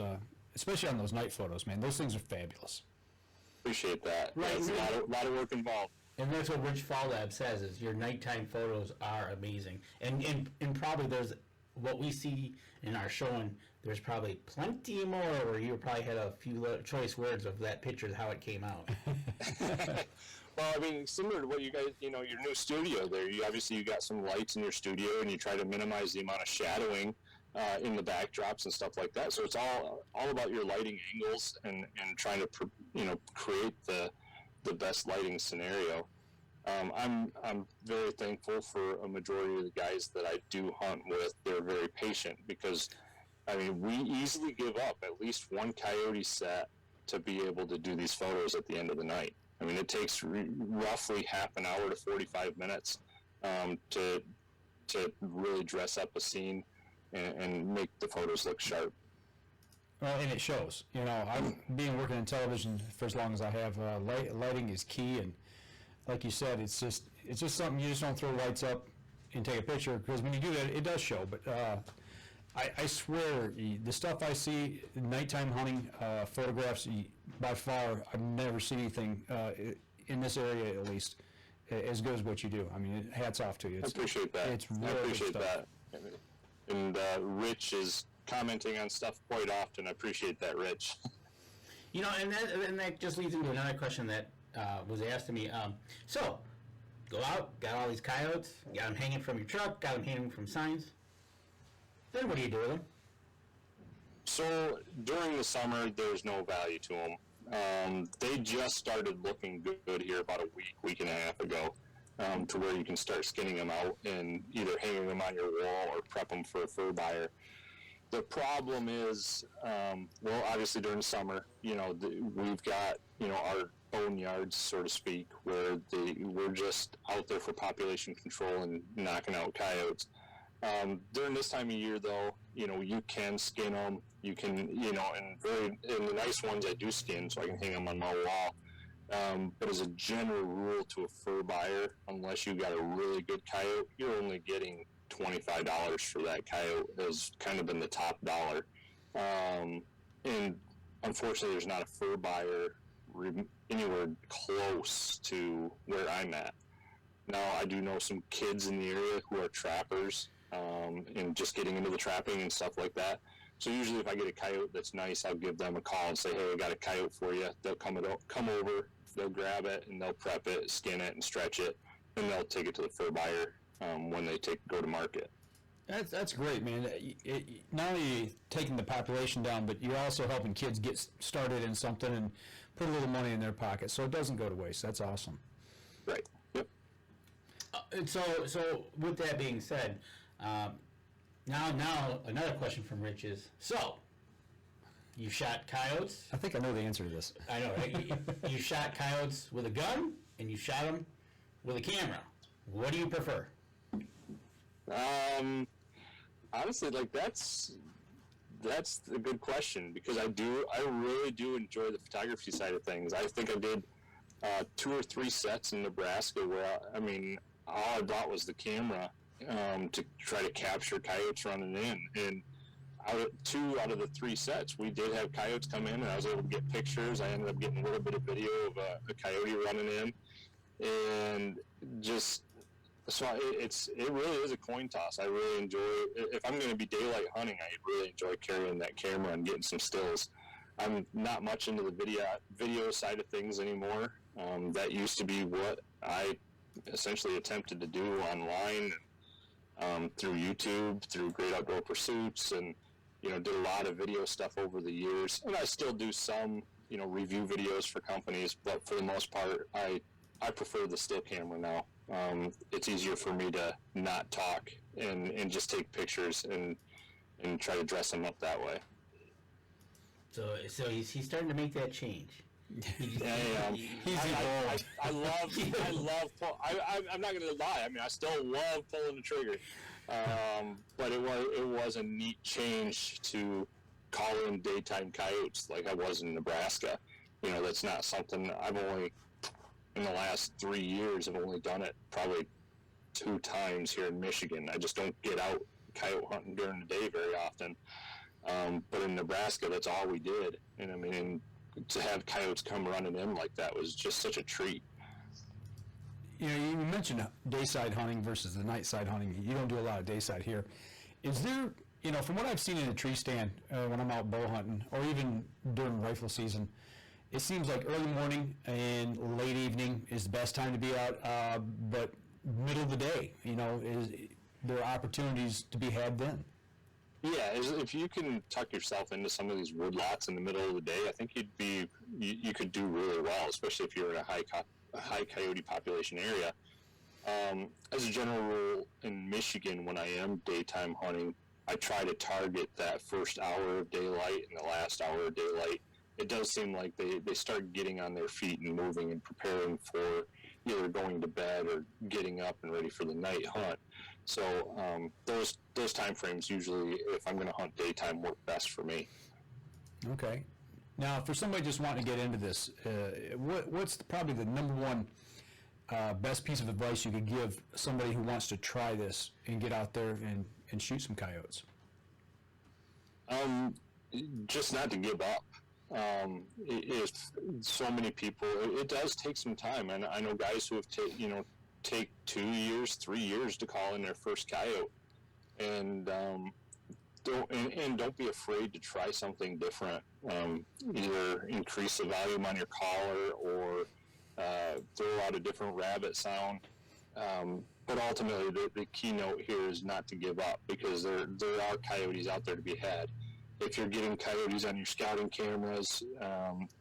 especially on those night photos, man. Those things are fabulous. Appreciate that. Right. There's a lot of work involved. And that's what Rich Fallab says, is your nighttime photos are amazing. And probably there's, what we see in our showing, there's probably plenty more where you probably had a few choice words of that picture, how it came out. Well, I mean, similar to what you guys, your new studio there, you got some lights in your studio, and you try to minimize the amount of shadowing in the backdrops and stuff like that. So it's all about your lighting angles and trying to, create the best lighting scenario. I'm very thankful for a majority of the guys that I do hunt with. They're very patient because, we easily give up at least one coyote set to be able to do these photos at the end of the night. It takes roughly half an hour to 45 minutes to really dress up a scene and make the photos look sharp. Well, and it shows. I've been working in television for as long as I have. Lighting is key, and like you said, it's just something you just don't throw lights up and take a picture, because when you do that, it does show. But I swear, the stuff I see, nighttime hunting photographs, by far, I've never seen anything in this area, at least, as good as what you do. Hats off to you. I appreciate that. It's really I appreciate good stuff. that. And Rich is commenting on stuff quite often. I appreciate that, Rich. And that just leads into another question that was asked to me. So, go out, got all these coyotes, got them hanging from your truck, got them hanging from signs. Then what do you do with them? So during the summer, there's no value to them. They just started looking good here about a week and a half ago, to where you can start skinning them out and either hanging them on your wall or prep them for a fur buyer. The problem is, obviously during the summer, we've got, our boneyards, so to speak, where we're just out there for population control and knocking out coyotes. During this time of year, though, you can skin them. You can, and the nice ones I do skin, so I can hang them on my wall. But as a general rule, to a fur buyer, unless you got a really good coyote, you're only getting $25 for that coyote. Has kind of been the top dollar. And unfortunately, there's not a fur buyer anywhere close to where I'm at. Now, I do know some kids in the area who are trappers, and just getting into the trapping and stuff like that. So usually if I get a coyote that's nice, I'll give them a call and say, hey, I got a coyote for you. They'll come over, they'll grab it, and they'll prep it, skin it, and stretch it, and they'll take it to the fur buyer when they go to market. That's great, man. Not only taking the population down, but you're also helping kids get started in something and put a little money in their pocket, so it doesn't go to waste. That's awesome. Right. Yep. So with that being said, now another question from Rich is, so you shot coyotes. I think I know the answer to this. I know, right? You shot coyotes with a gun, and you shot them with a camera. What do you prefer? Honestly, that's a good question, because I really do enjoy the photography side of things. I think I did 2 or 3 sets in Nebraska where, all I brought was the camera to try to capture coyotes running in. And 2 out of the 3 sets, we did have coyotes come in, and I was able to get pictures. I ended up getting a little bit of video of a coyote running in, and just so it really is a coin toss. I really enjoy, if I'm going to be daylight hunting, I really enjoy carrying that camera and getting some stills. I'm not much into the video side of things anymore. That used to be what I essentially attempted to do online, through YouTube, through Great Outdoor Pursuits, and did a lot of video stuff over the years. And I still do some review videos for companies, but for the most part, I prefer the still camera now. It's easier for me to not talk and just take pictures and try to dress them up that way. So he's starting to make that change. I'm not going to lie. I still love pulling the trigger, but it was a neat change to call in daytime coyotes like I was in Nebraska. That's not something I've only, in the last 3 years, I've only done it probably 2 times here in Michigan. I just don't get out coyote hunting during the day very often. But in Nebraska, that's all we did. And to have coyotes come running in like that was just such a treat. You mentioned dayside hunting versus the nightside hunting. You don't do a lot of dayside here. Is there, from what I've seen in a tree stand when I'm out bow hunting, or even during rifle season, it seems like early morning and late evening is the best time to be out, but middle of the day, there are opportunities to be had then. Yeah, if you can tuck yourself into some of these woodlots in the middle of the day, I think you could do really well, especially if you're in a high coyote population area. As a general rule, in Michigan, when I am daytime hunting, I try to target that first hour of daylight and the last hour of daylight. It does seem like they start getting on their feet and moving and preparing for either going to bed or getting up and ready for the night hunt. So those time frames usually, if I'm going to hunt daytime, work best for me. Okay. Now, for somebody just wanting to get into this, what's probably the number one best piece of advice you could give somebody who wants to try this and get out there and shoot some coyotes? Just not to give up. If so many people, it does take some time, and I know guys who have take 2 years, 3 years to call in their first coyote, and don't be afraid to try something different. Either increase the volume on your collar or throw out a different rabbit sound. But ultimately, the keynote here is not to give up, because there are coyotes out there to be had. If you're getting coyotes on your scouting cameras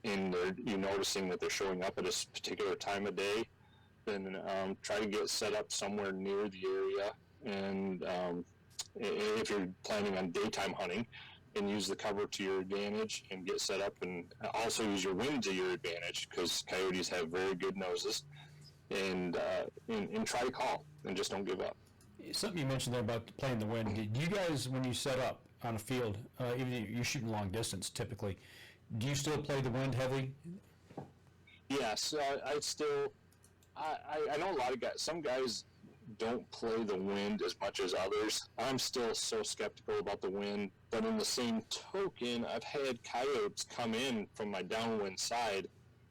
and you're noticing that they're showing up at a particular time of day, then try to get set up somewhere near the area. And if you're planning on daytime hunting, and use the cover to your advantage and get set up, and also use your wind to your advantage, because coyotes have very good noses. And try to call, and just don't give up. Something you mentioned there about playing the wind. Do you guys, when you set up on a field, even if you're shooting long distance typically, do you still play the wind heavy? Yes, I know a lot of guys. Some guys don't play the wind as much as others. I'm still so skeptical about the wind, but in the same token, I've had coyotes come in from my downwind side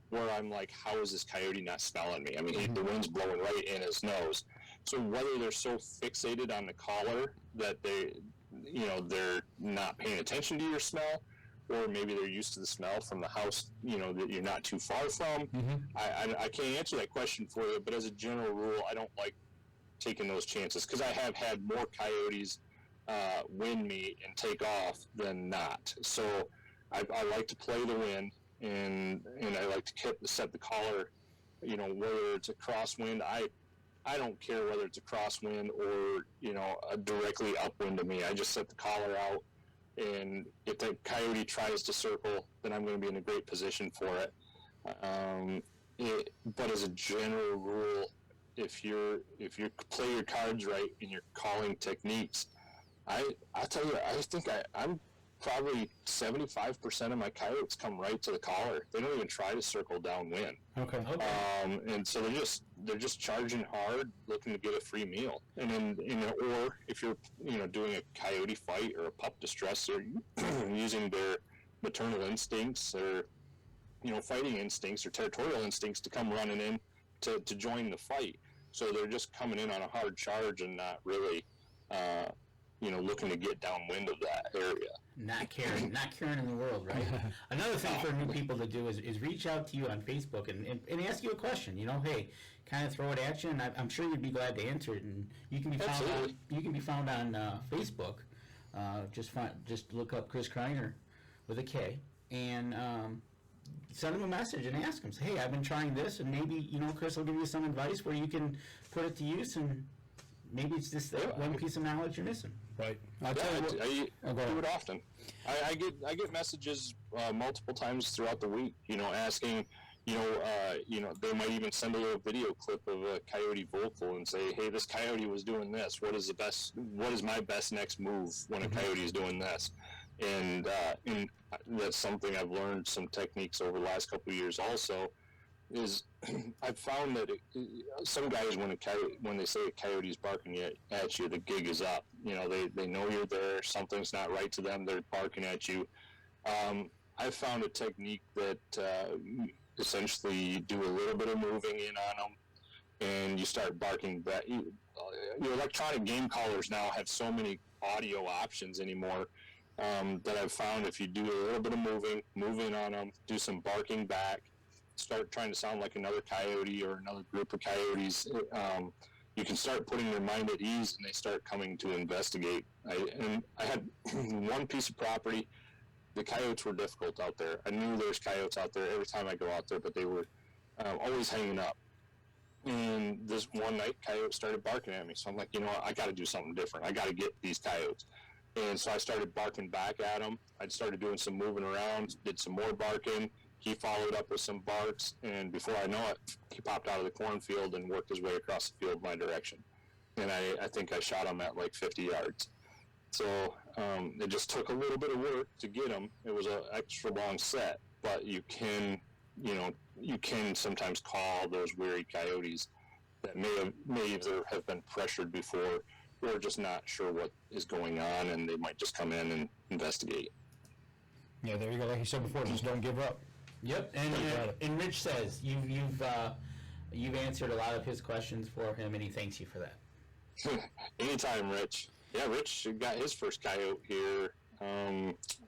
where I'm like, how is this coyote not smelling me? I mean, the wind's blowing right in his nose. So whether they're so fixated on the collar that they're not paying attention to your smell, or maybe they're used to the smell from the house, that you're not too far from. I can't answer that question for you, but as a general rule, I don't like taking those chances because I have had more coyotes win me and take off than not. So I like to play the wind, and I like to set the collar, whether it's a crosswind. I don't care whether it's a crosswind or, a directly upwind to me. I just set the collar out, and if the coyote tries to circle, then I'm going to be in a great position for it. But as a general rule, if you play your cards right in your calling techniques, I'll tell you, I think I'm probably 75% of my coyotes come right to the collar. They don't even try to circle downwind. Okay. And so they're just charging hard, looking to get a free meal. And then, or if you're, doing a coyote fight or a pup distress, they're using their maternal instincts or, fighting instincts or territorial instincts to come running in to join the fight. So they're just coming in on a hard charge and not really, looking to get downwind of that area. Not caring in the world, right? Another thing for new people to do is reach out to you on Facebook and ask you a question. Hey, kind of throw it at you, and I'm sure you'd be glad to answer it. And you can be found on Facebook. Just look up Chris Kreiner with a K, and send him a message and ask him. Say, hey, I've been trying this, and maybe Chris will give you some advice where you can put it to use, and maybe it's just that one piece of knowledge you're missing. Right. I do it often. I get messages multiple times throughout the week. Asking. They might even send a little video clip of a coyote vocal and say, "Hey, this coyote was doing this. What is my best next move when a coyote is doing this?" And that's something I've learned some techniques over the last couple of years. Also, is I've found that some guys when they say a coyote's barking at you, the gig is up. They know you're there. Something's not right to them. They're barking at you. I've found a technique that essentially you do a little bit of moving in on them, and you start barking back. Your electronic game callers now have so many audio options anymore that I've found if you do a little bit of move in on them, do some barking back, start trying to sound like another coyote or another group of coyotes, you can start putting their mind at ease, and they start coming to investigate. I had one piece of property. The coyotes were difficult out there. I knew there's coyotes out there every time I go out there, but they were always hanging up. And this one night, coyotes started barking at me. So I'm like, I got to do something different. I got to get these coyotes. And so I started barking back at him. I started doing some moving around, did some more barking. He followed up with some barks, and before I know it, he popped out of the cornfield and worked his way across the field my direction. And I think I shot him at like 50 yards. So it just took a little bit of work to get him. It was an extra long set, but you can sometimes call those wary coyotes that may either have been pressured before or just not sure what is going on, and they might just come in and investigate. Yeah, there you go. Like you said before, just don't give up. Yep, and Rich says you've answered a lot of his questions for him, and he thanks you for that. Anytime, Rich. Yeah, Rich got his first coyote here.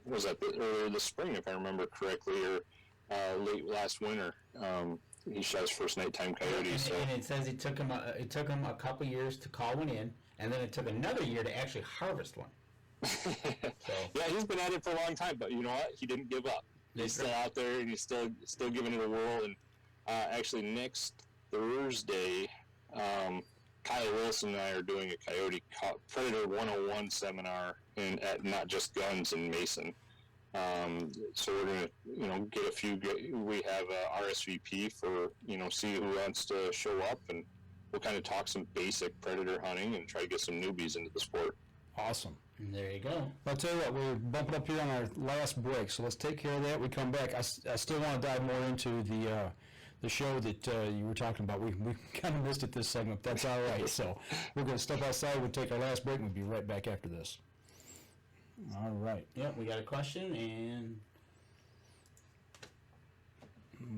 Was that earlier this spring, if I remember correctly, or late last winter? He shot his first nighttime coyote. And it says it took him a couple years to call one in, and then it took another year to actually harvest one. Yeah, he's been at it for a long time, but you know what? He didn't give up. He's still out there, and he's still giving it a whirl. And actually, next Thursday, Kyle Wilson and I are doing a Coyote Predator 101 seminar at Not Just Guns in Mason. So we're going to, get a few. We have a RSVP for, see who wants to show up and we'll kind of talk some basic predator hunting and try to get some newbies into the sport. Awesome. And there you go. I'll tell you what, we're bumping up here on our last break, so let's take care of that. We come back. I still want to dive more into the show that you were talking about. We kind of missed it this segment, but that's all right. So we're going to step outside. We'll take our last break, and we'll be right back after this. All right. Yep, we got a question, and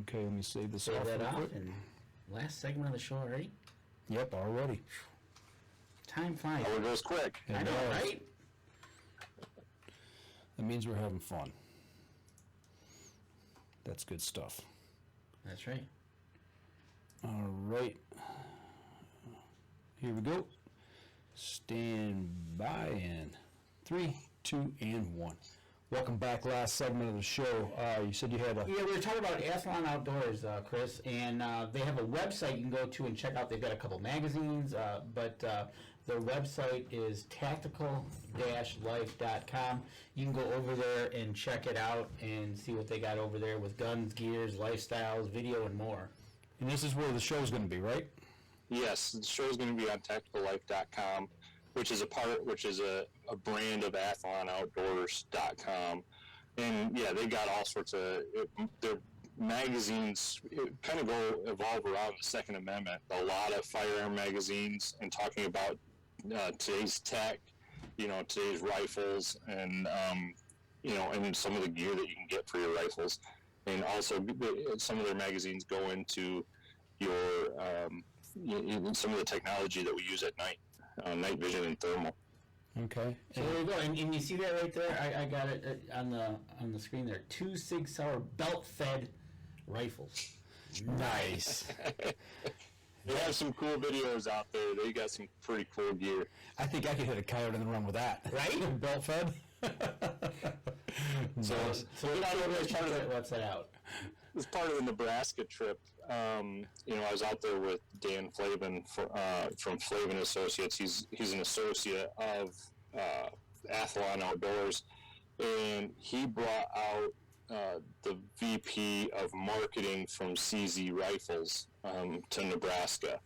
okay, let me save this save off that real off. quick. And last segment of the show already. Yep, already. Time flies. Oh, it goes quick. I know, right? That means we're having fun. That's good stuff. That's right. All right. Here we go. Stand by in 3, 2, and 1. Welcome back. Last segment of the show. You said you had a... Yeah, we were talking about Athlon Outdoors, Chris, and they have a website you can go to and check out. They've got a couple magazines, but their website is tactical-life.com. You can go over there and check it out and see what they got over there with guns, gears, lifestyles, video, and more. And this is where the show's going to be, right? Yes, the show is going to be on tacticallife.com, which is a brand of AthlonOutdoors.com. And yeah, they got all sorts of their magazines kind of evolve around the Second Amendment. A lot of firearm magazines and talking about today's tech, today's rifles, and and some of the gear that you can get for your rifles. And also, some of their magazines go into your some of the technology that we use at night, night vision and thermal. Okay. So there you go, and you see that right there? I got it on the screen there. 2 Sig Sauer belt-fed rifles. Nice. They have some cool videos out there. They got some pretty cool gear. I think I could hit a coyote in the run with that. Right? Belt fed. So get out over there and check that website out. As part of the Nebraska trip, I was out there with Dan Flavin from Flavin Associates. He's an associate of Athlon Outdoors, and he brought out the VP of marketing from CZ Rifles to Nebraska,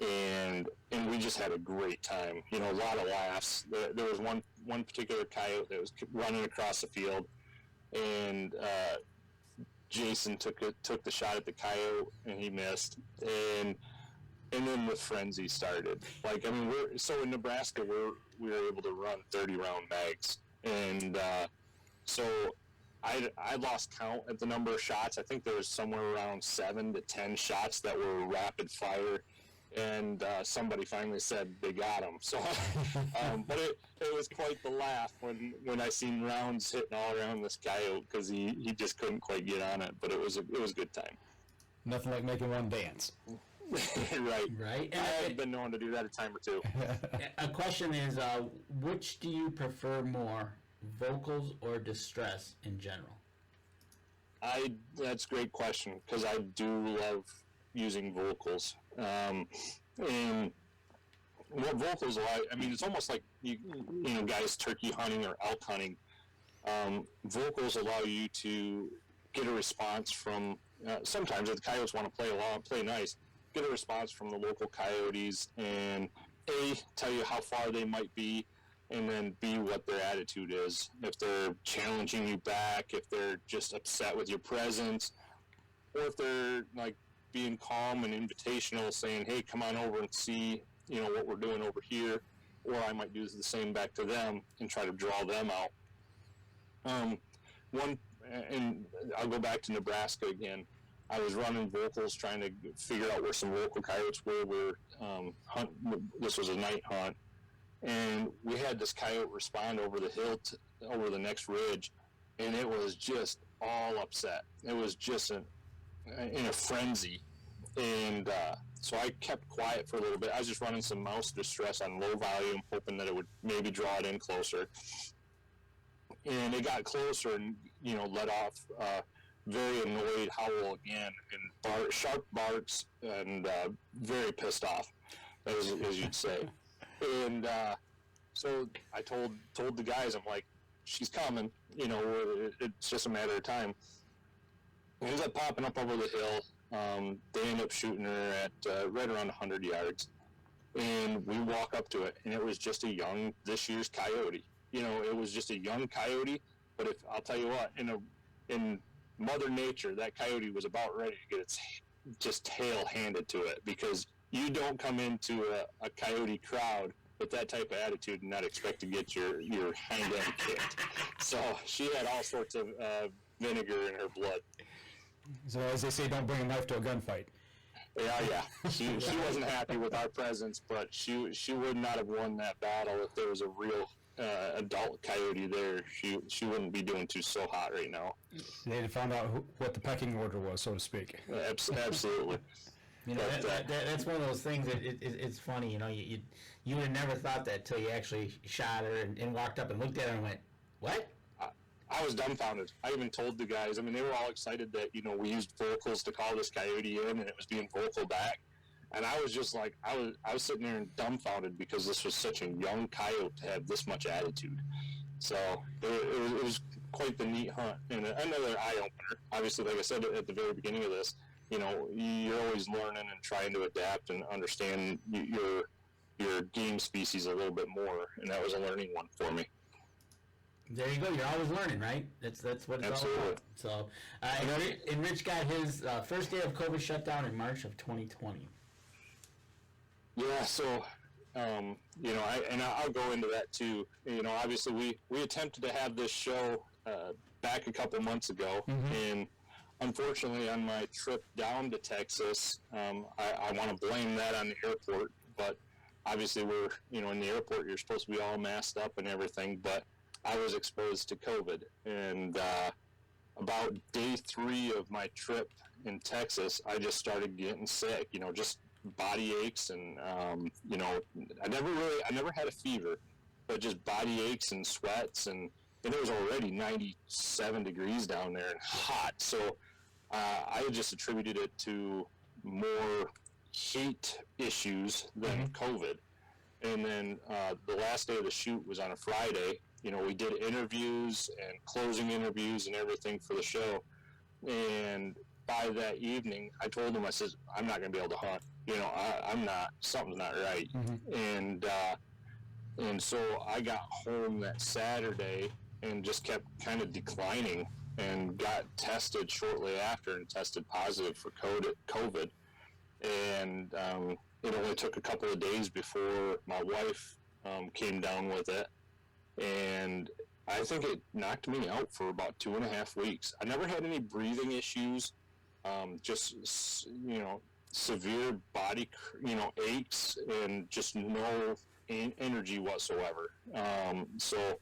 and we just had a great time. A lot of laughs. There was one particular coyote that was running across the field, and Jason took the shot at the coyote and he missed, and then the frenzy started. In Nebraska we were able to run 30-round mags, and so I lost count at the number of shots. I think there was somewhere around 7 to 10 shots that were rapid fire, and somebody finally said they got him. So, but it was quite the laugh when I seen rounds hitting all around this coyote, because he just couldn't quite get on it. But it was a good time. Nothing like making one dance. Right. I've been known to do that a time or two. A question is, which do you prefer more, vocals or distress in general? That's a great question, because I do love using vocals. And what vocals allow, it's almost like you guys turkey hunting or elk hunting. Vocals allow you to get a response from, sometimes if the coyotes want to play along, play nice, get a response from the local coyotes, and A, tell you how far they might be, and then B, what their attitude is. If they're challenging you back, if they're just upset with your presence, or if they're like being calm and invitational, saying, hey, come on over and see, what we're doing over here. Or I might do the same back to them and try to draw them out. And I'll go back to Nebraska again. I was running vocals, trying to figure out where some local coyotes were. This was a night hunt, and we had this coyote respond over the hill, over the next ridge, and it was just all upset. It was just in a frenzy, and so I kept quiet for a little bit. I was just running some mouse distress on low volume, hoping that it would maybe draw it in closer. And it got closer and, let off very annoyed howl again, and sharp barks, and very pissed off, as you'd say. And so I told the guys, I'm like, she's coming, it's just a matter of time. It ends up popping up over the hill, They end up shooting her at right around 100 yards. And we walk up to it, and it was just a young, this year's coyote. It was just a young coyote, but I'll tell you what, in Mother Nature, that coyote was about ready to get its just tail handed to it, because you don't come into a coyote crowd with that type of attitude and not expect to get your hind end kicked. So she had all sorts of vinegar in her blood. So as they say, don't bring a knife to a gunfight. Yeah. She wasn't happy with our presence, but she would not have won that battle if there was a real adult coyote there. She wouldn't be doing so hot right now. They'd have found out what the pecking order was, so to speak. Absolutely. That's one of those things that it's funny. You would have never thought that till you actually shot her and walked up and looked at her and went, "What?" I was dumbfounded. I even told the guys. I mean, they were all excited that we used vocals to call this coyote in, and it was being vocal back. And I was just like, I was sitting there and dumbfounded, because this was such a young coyote to have this much attitude. So it was quite the neat hunt, and another eye opener. Obviously, like I said at the very beginning of this, you're always learning and trying to adapt and understand your game species a little bit more, and that was a learning one for me. There you go. You're always learning, right? That's what it's Absolutely. all about. So, and Rich got his first day of COVID shutdown in March of 2020. Yeah. So, I'll go into that too. Obviously we attempted to have this show back a couple months ago, and unfortunately on my trip down to Texas, I want to blame that on the airport. But obviously we're in the airport, you're supposed to be all masked up and everything, but I was exposed to COVID, and about day 3 of my trip in Texas, I just started getting sick, just body aches, and I never had a fever, but just body aches and sweats, and it was already 97 degrees down there and hot, so I just attributed it to more heat issues than COVID. And then the last day of the shoot was on a Friday. We did interviews and closing interviews and everything for the show. And by that evening, I told him, I said, I'm not going to be able to hunt. I'm not, something's not right. And so I got home that Saturday and just kept kind of declining, and got tested shortly after and tested positive for COVID. And it only took a couple of days before my wife came down with it. And I think it knocked me out for about 2.5 weeks. I never had any breathing issues, just, severe body, aches, and just no energy whatsoever. So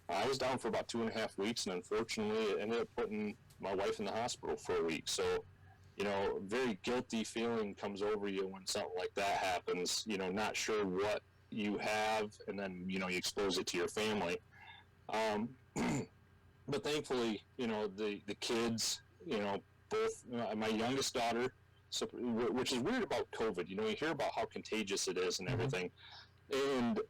I was down for about 2.5 weeks, and unfortunately it ended up putting my wife in the hospital for a week. So, very guilty feeling comes over you when something like that happens, not sure what you have, and then you expose it to your family, but thankfully the kids, both my youngest daughter, so, which is weird about COVID, you hear about how contagious it is and everything, and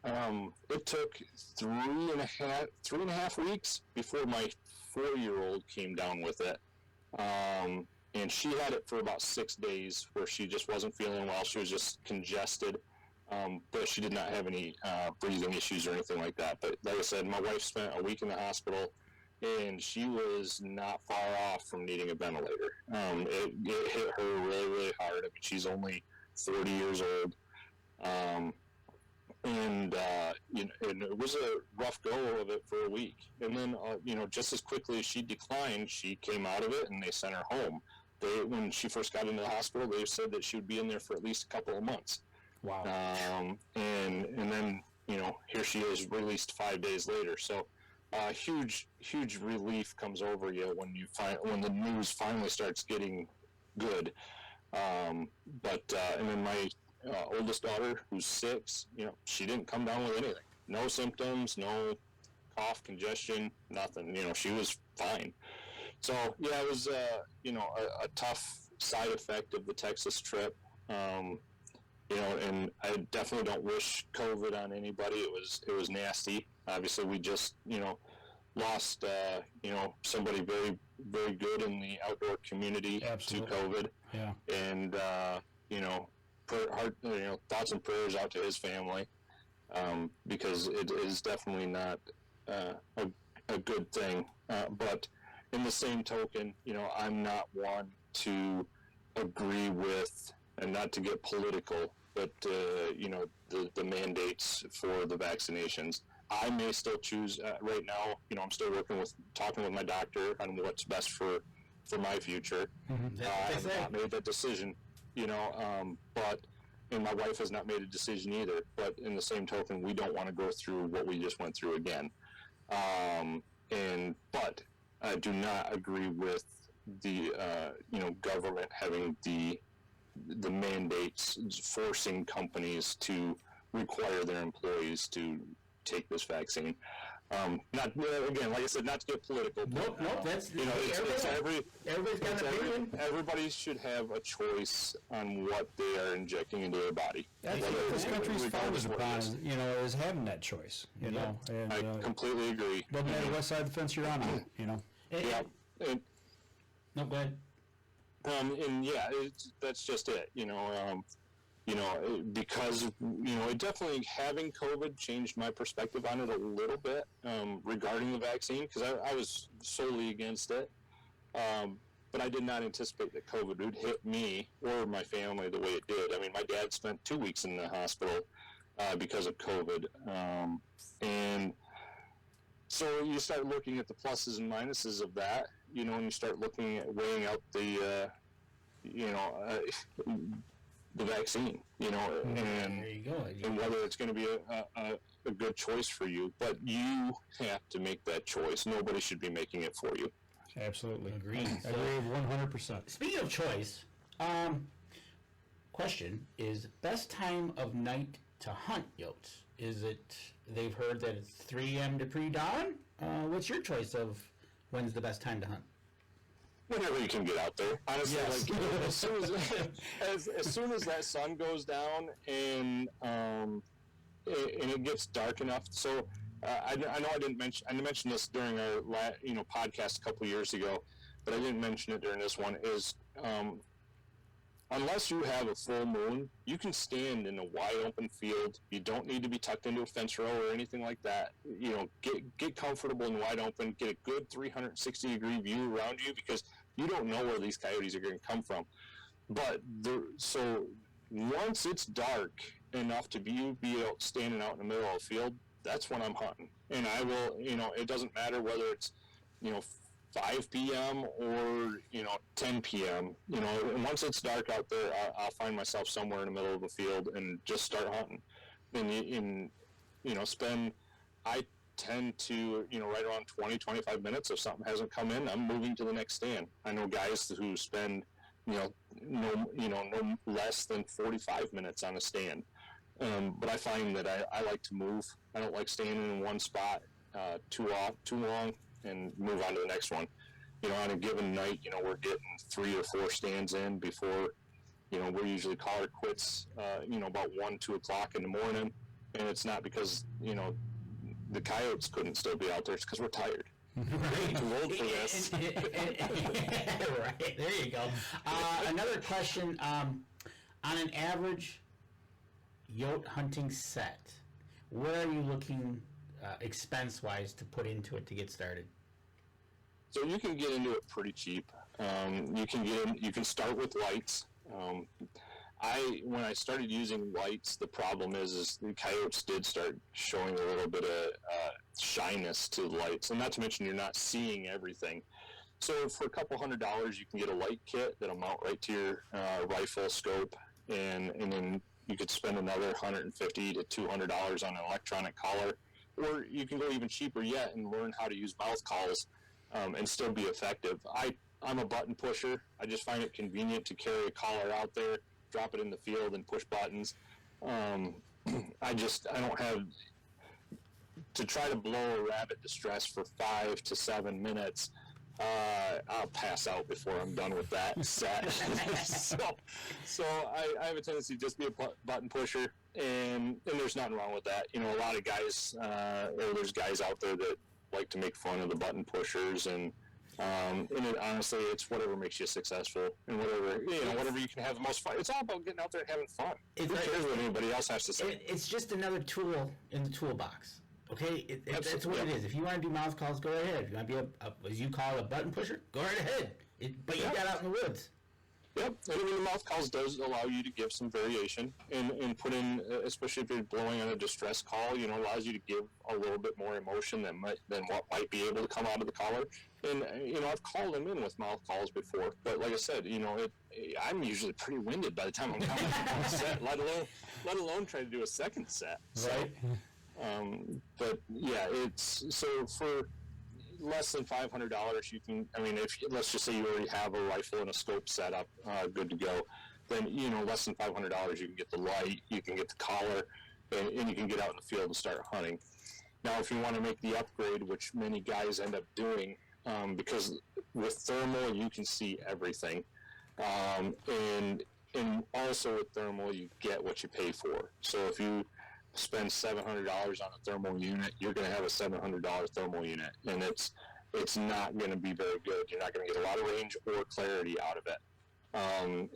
it took 3.5 weeks before my 4-year-old came down with it, and she had it for about 6 days, where she just wasn't feeling well. She was just congested. But she did not have any breathing issues or anything like that. But like I said, my wife spent a week in the hospital, and she was not far off from needing a ventilator. It hit her really, really hard. I mean, she's only 40 years old. And it was a rough go of it for a week. And then, just as quickly as she declined, she came out of it, and they sent her home. When she first got into the hospital, they said that she would be in there for at least a couple of months. Wow. And then, here she is, released 5 days later. So huge relief comes over you when the news finally starts getting good. And then my oldest daughter, who's 6, she didn't come down with anything. No symptoms, no cough, congestion, nothing. She was fine. So yeah, it was a tough side effect of the Texas trip. And I definitely don't wish COVID on anybody. It was nasty. Obviously, we just, lost, somebody very, very good in the outdoor community. Absolutely. To COVID. Yeah. And thoughts and prayers out to his family, because it is definitely not a good thing. But in the same token, I'm not one to agree with, and not to get political, but the mandates for the vaccinations. I may still choose right now. I'm still talking with my doctor on what's best for my future. Mm-hmm. I have not made that decision, and my wife has not made a decision either. But in the same token, we don't want to go through what we just went through again. But I do not agree with the government having the mandates forcing companies to require their employees to take this vaccine. Not again, like I said, not to get political. Nope. That's everybody's got an opinion. Everybody should have a choice on what they are injecting into their body. That's what this country's founded upon, is having that choice. And, I completely agree. Doesn't matter what side of the fence you're on. Yeah. No, go ahead. That's just it. Because it definitely, having COVID changed my perspective on it a little bit regarding the vaccine, because I was solely against it. But I did not anticipate that COVID would hit me or my family the way it did. I mean, my dad spent 2 weeks in the hospital because of COVID. And so you start looking at the pluses and minuses of that, and you start weighing out the vaccine, and there you go. And whether it's going to be a good choice for you. But you have to make that choice. Nobody should be making it for you. Absolutely. Agreed. Agree 100%. Speaking of choice, question is best time of night to hunt yotes? Is it, they've heard that it's 3 a.m. to pre-dawn? What's your choice of when's the best time to hunt? Whenever you can get out there, honestly, Yes. as soon as that sun goes down and it gets dark enough. So I know I mentioned this during our podcast a couple years ago, but I didn't mention it during this one. Is unless you have a full moon, you can stand in a wide open field. You don't need to be tucked into a fence row or anything like that. Get comfortable and wide open. Get a good 360-degree view around you, because you don't know where these coyotes are going to come from. But so once it's dark enough to be out standing out in the middle of the field, that's when I'm hunting. And I will, it doesn't matter whether it's 5 p.m. or 10 p.m. And once it's dark out there, I'll find myself somewhere in the middle of the field and just start hunting. And I tend to right around 20-25 minutes, if something hasn't come in, I'm moving to the next stand. I know guys who spend no less than 45 minutes on a stand. But I find that I like to move. I don't like standing in one spot too long and move on to the next one. On a given night, we're getting 3 or 4 stands in before, we usually call it quits, about 1-2 o'clock in the morning. And it's not because, the coyotes couldn't still be out there. It's because we're tired. Right. Too old for this. Right. There you go. Another question. On an average yote hunting set, where are you looking expense-wise to put into it to get started? So you can get into it pretty cheap. You can start with lights. When I started using lights, the problem is the coyotes did start showing a little bit of shyness to the lights, and not to mention you're not seeing everything. So for a couple $100, you can get a light kit that'll mount right to your rifle scope, and then you could spend another $150 to $200 on an electronic collar, or you can go even cheaper yet and learn how to use mouth calls and still be effective. I'm a button pusher. I just find it convenient to carry a collar out there, drop it in the field, and push buttons. I don't have to try to blow a rabbit to stress for 5 to 7 minutes. I'll pass out before I'm done with that set. so I have a tendency to just be a button pusher, and there's nothing wrong with that. A lot of guys, or there's guys out there that like to make fun of the button pushers and And honestly, it's whatever makes you successful, and whatever you can have the most fun. It's all about getting out there and having fun. Who cares what anybody else has to say? It's just another tool in the toolbox. Okay, that's what it is. If you want to do mouth calls, go ahead. If you want to be as you call it, a button pusher, go right ahead. But you got out in the woods. Yep, and the mouth calls does allow you to give some variation and put in, especially if you're blowing on a distress call, allows you to give a little bit more emotion than what might be able to come out of the caller. And, I've called them in with mouth calls before, but like I said, I'm usually pretty winded by the time I'm coming to one set, let alone trying to do a second set. Right. But yeah, it's so for less than $500, you can. I mean, let's just say you already have a rifle and a scope set up, good to go. Then less than $500, you can get the light, you can get the collar, and you can get out in the field and start hunting. Now, if you want to make the upgrade, which many guys end up doing, because with thermal you can see everything, and also with thermal you get what you pay for. So if you spend $700 on a thermal unit, you're going to have a $700 thermal unit, and it's not going to be very good. You're not going to get a lot of range or clarity out of it.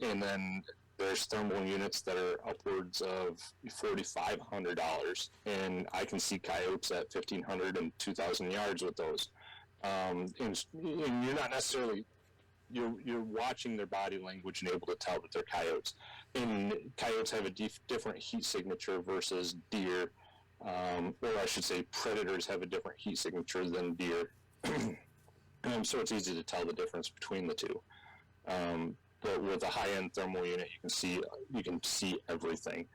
And then there's thermal units that are upwards of $4,500, and I can see coyotes at 1,500 and 2,000 yards with those. And you're not necessarily you're watching their body language and able to tell that they're coyotes. And coyotes have a different heat signature versus deer, or I should say predators have a different heat signature than deer. So it's easy to tell the difference between the two. But with a high-end thermal unit, you can see everything.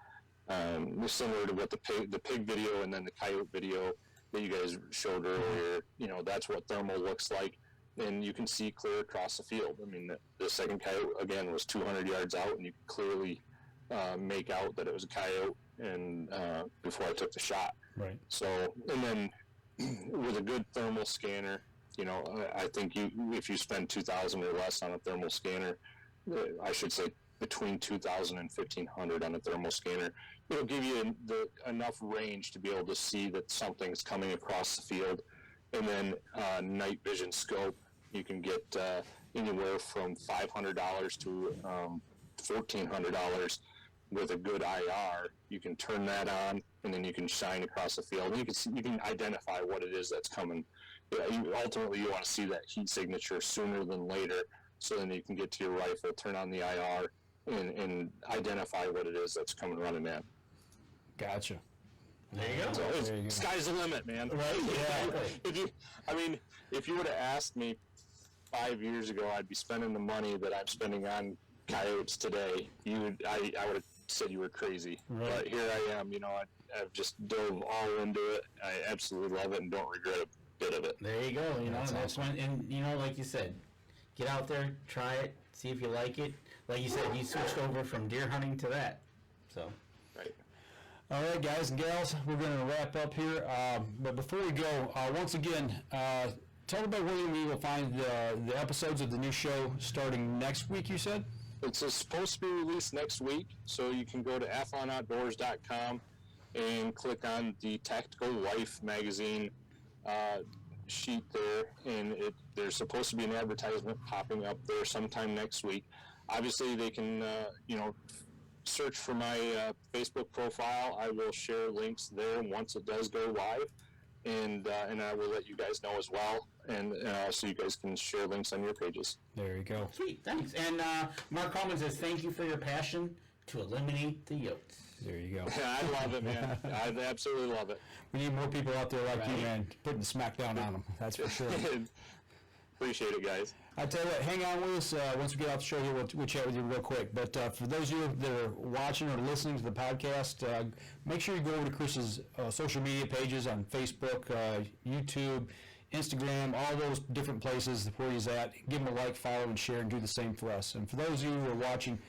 Similar to what the pig video and then the coyote video that you guys showed earlier, that's what thermal looks like. And you can see clear across the field. I mean, the second coyote, again, was 200 yards out, and you could clearly make out that it was a coyote and before I took the shot. Right. So, and then with a good thermal scanner, I think if you spend $2,000 or less on a thermal scanner, I should say between $2,000 and $1,500 on a thermal scanner, it'll give you enough range to be able to see that something's coming across the field. And then night vision scope, you can get anywhere from $500 to $1,400 with a good IR. You can turn that on, and then you can shine across the field. And you can identify what it is that's coming. Ultimately, you want to see that heat signature sooner than later, so then you can get to your rifle, turn on the IR, and identify what it is that's coming running in. Gotcha. There you go. So sky's the limit, man. Right? Yeah. If you would have asked me 5 years ago, I'd be spending the money that I'm spending on coyotes today. I would have said you were crazy. Right. But here I am. I've just dove all into it. I absolutely love it and don't regret a bit of it. There you go. That's awesome. one. And like you said, get out there, try it, see if you like it. Like you said, you switched over from deer hunting to that. So. Right. All right, guys and gals, we're going to wrap up here. But before we go, once again, tell everybody where we will find the episodes of the new show starting next week, you said? It's supposed to be released next week, so you can go to athlonoutdoors.com and click on the Tactical Life magazine sheet there, and there's supposed to be an advertisement popping up there sometime next week. Obviously, they can, search for my Facebook profile. I will share links there once it does go live, and I will let you guys know as well, and so you guys can share links on your pages. There you go. Sweet, thanks. And Mark Coleman says, thank you for your passion to eliminate the yotes. There you go. I love it, man. I absolutely love it. We need more people out there like you, man, putting the smack down on them. That's for sure. Appreciate it, guys. I tell you what, hang on with us. Once we get off the show here, we'll chat with you real quick. But for those of you that are watching or listening to the podcast, make sure you go over to Chris's social media pages on Facebook, YouTube, Instagram, all those different places where he's at. Give him a like, follow, and share, and do the same for us. And for those of you who are watching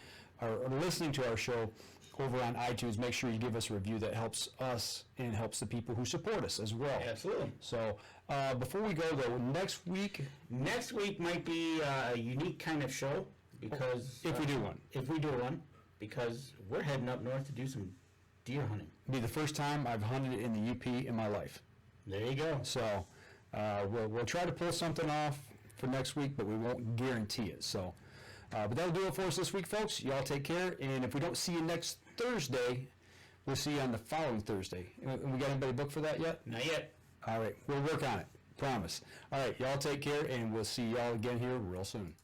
or listening to our show over on iTunes, make sure you give us a review. That helps us and helps the people who support us as well. Absolutely. So before we go, though, next week might be a unique kind of show because if we do one, because we're heading up north to do some deer hunting. It'll be the first time I've hunted in the UP in my life. There you go. So we'll try to pull something off for next week, but we won't guarantee it. So, but that'll do it for us this week, folks. Y'all take care, and if we don't see you next Thursday, we'll see you on the following Thursday. And we got anybody booked for that yet? Not yet. All right, we'll work on it. Promise. All right, y'all take care, and we'll see y'all again here real soon.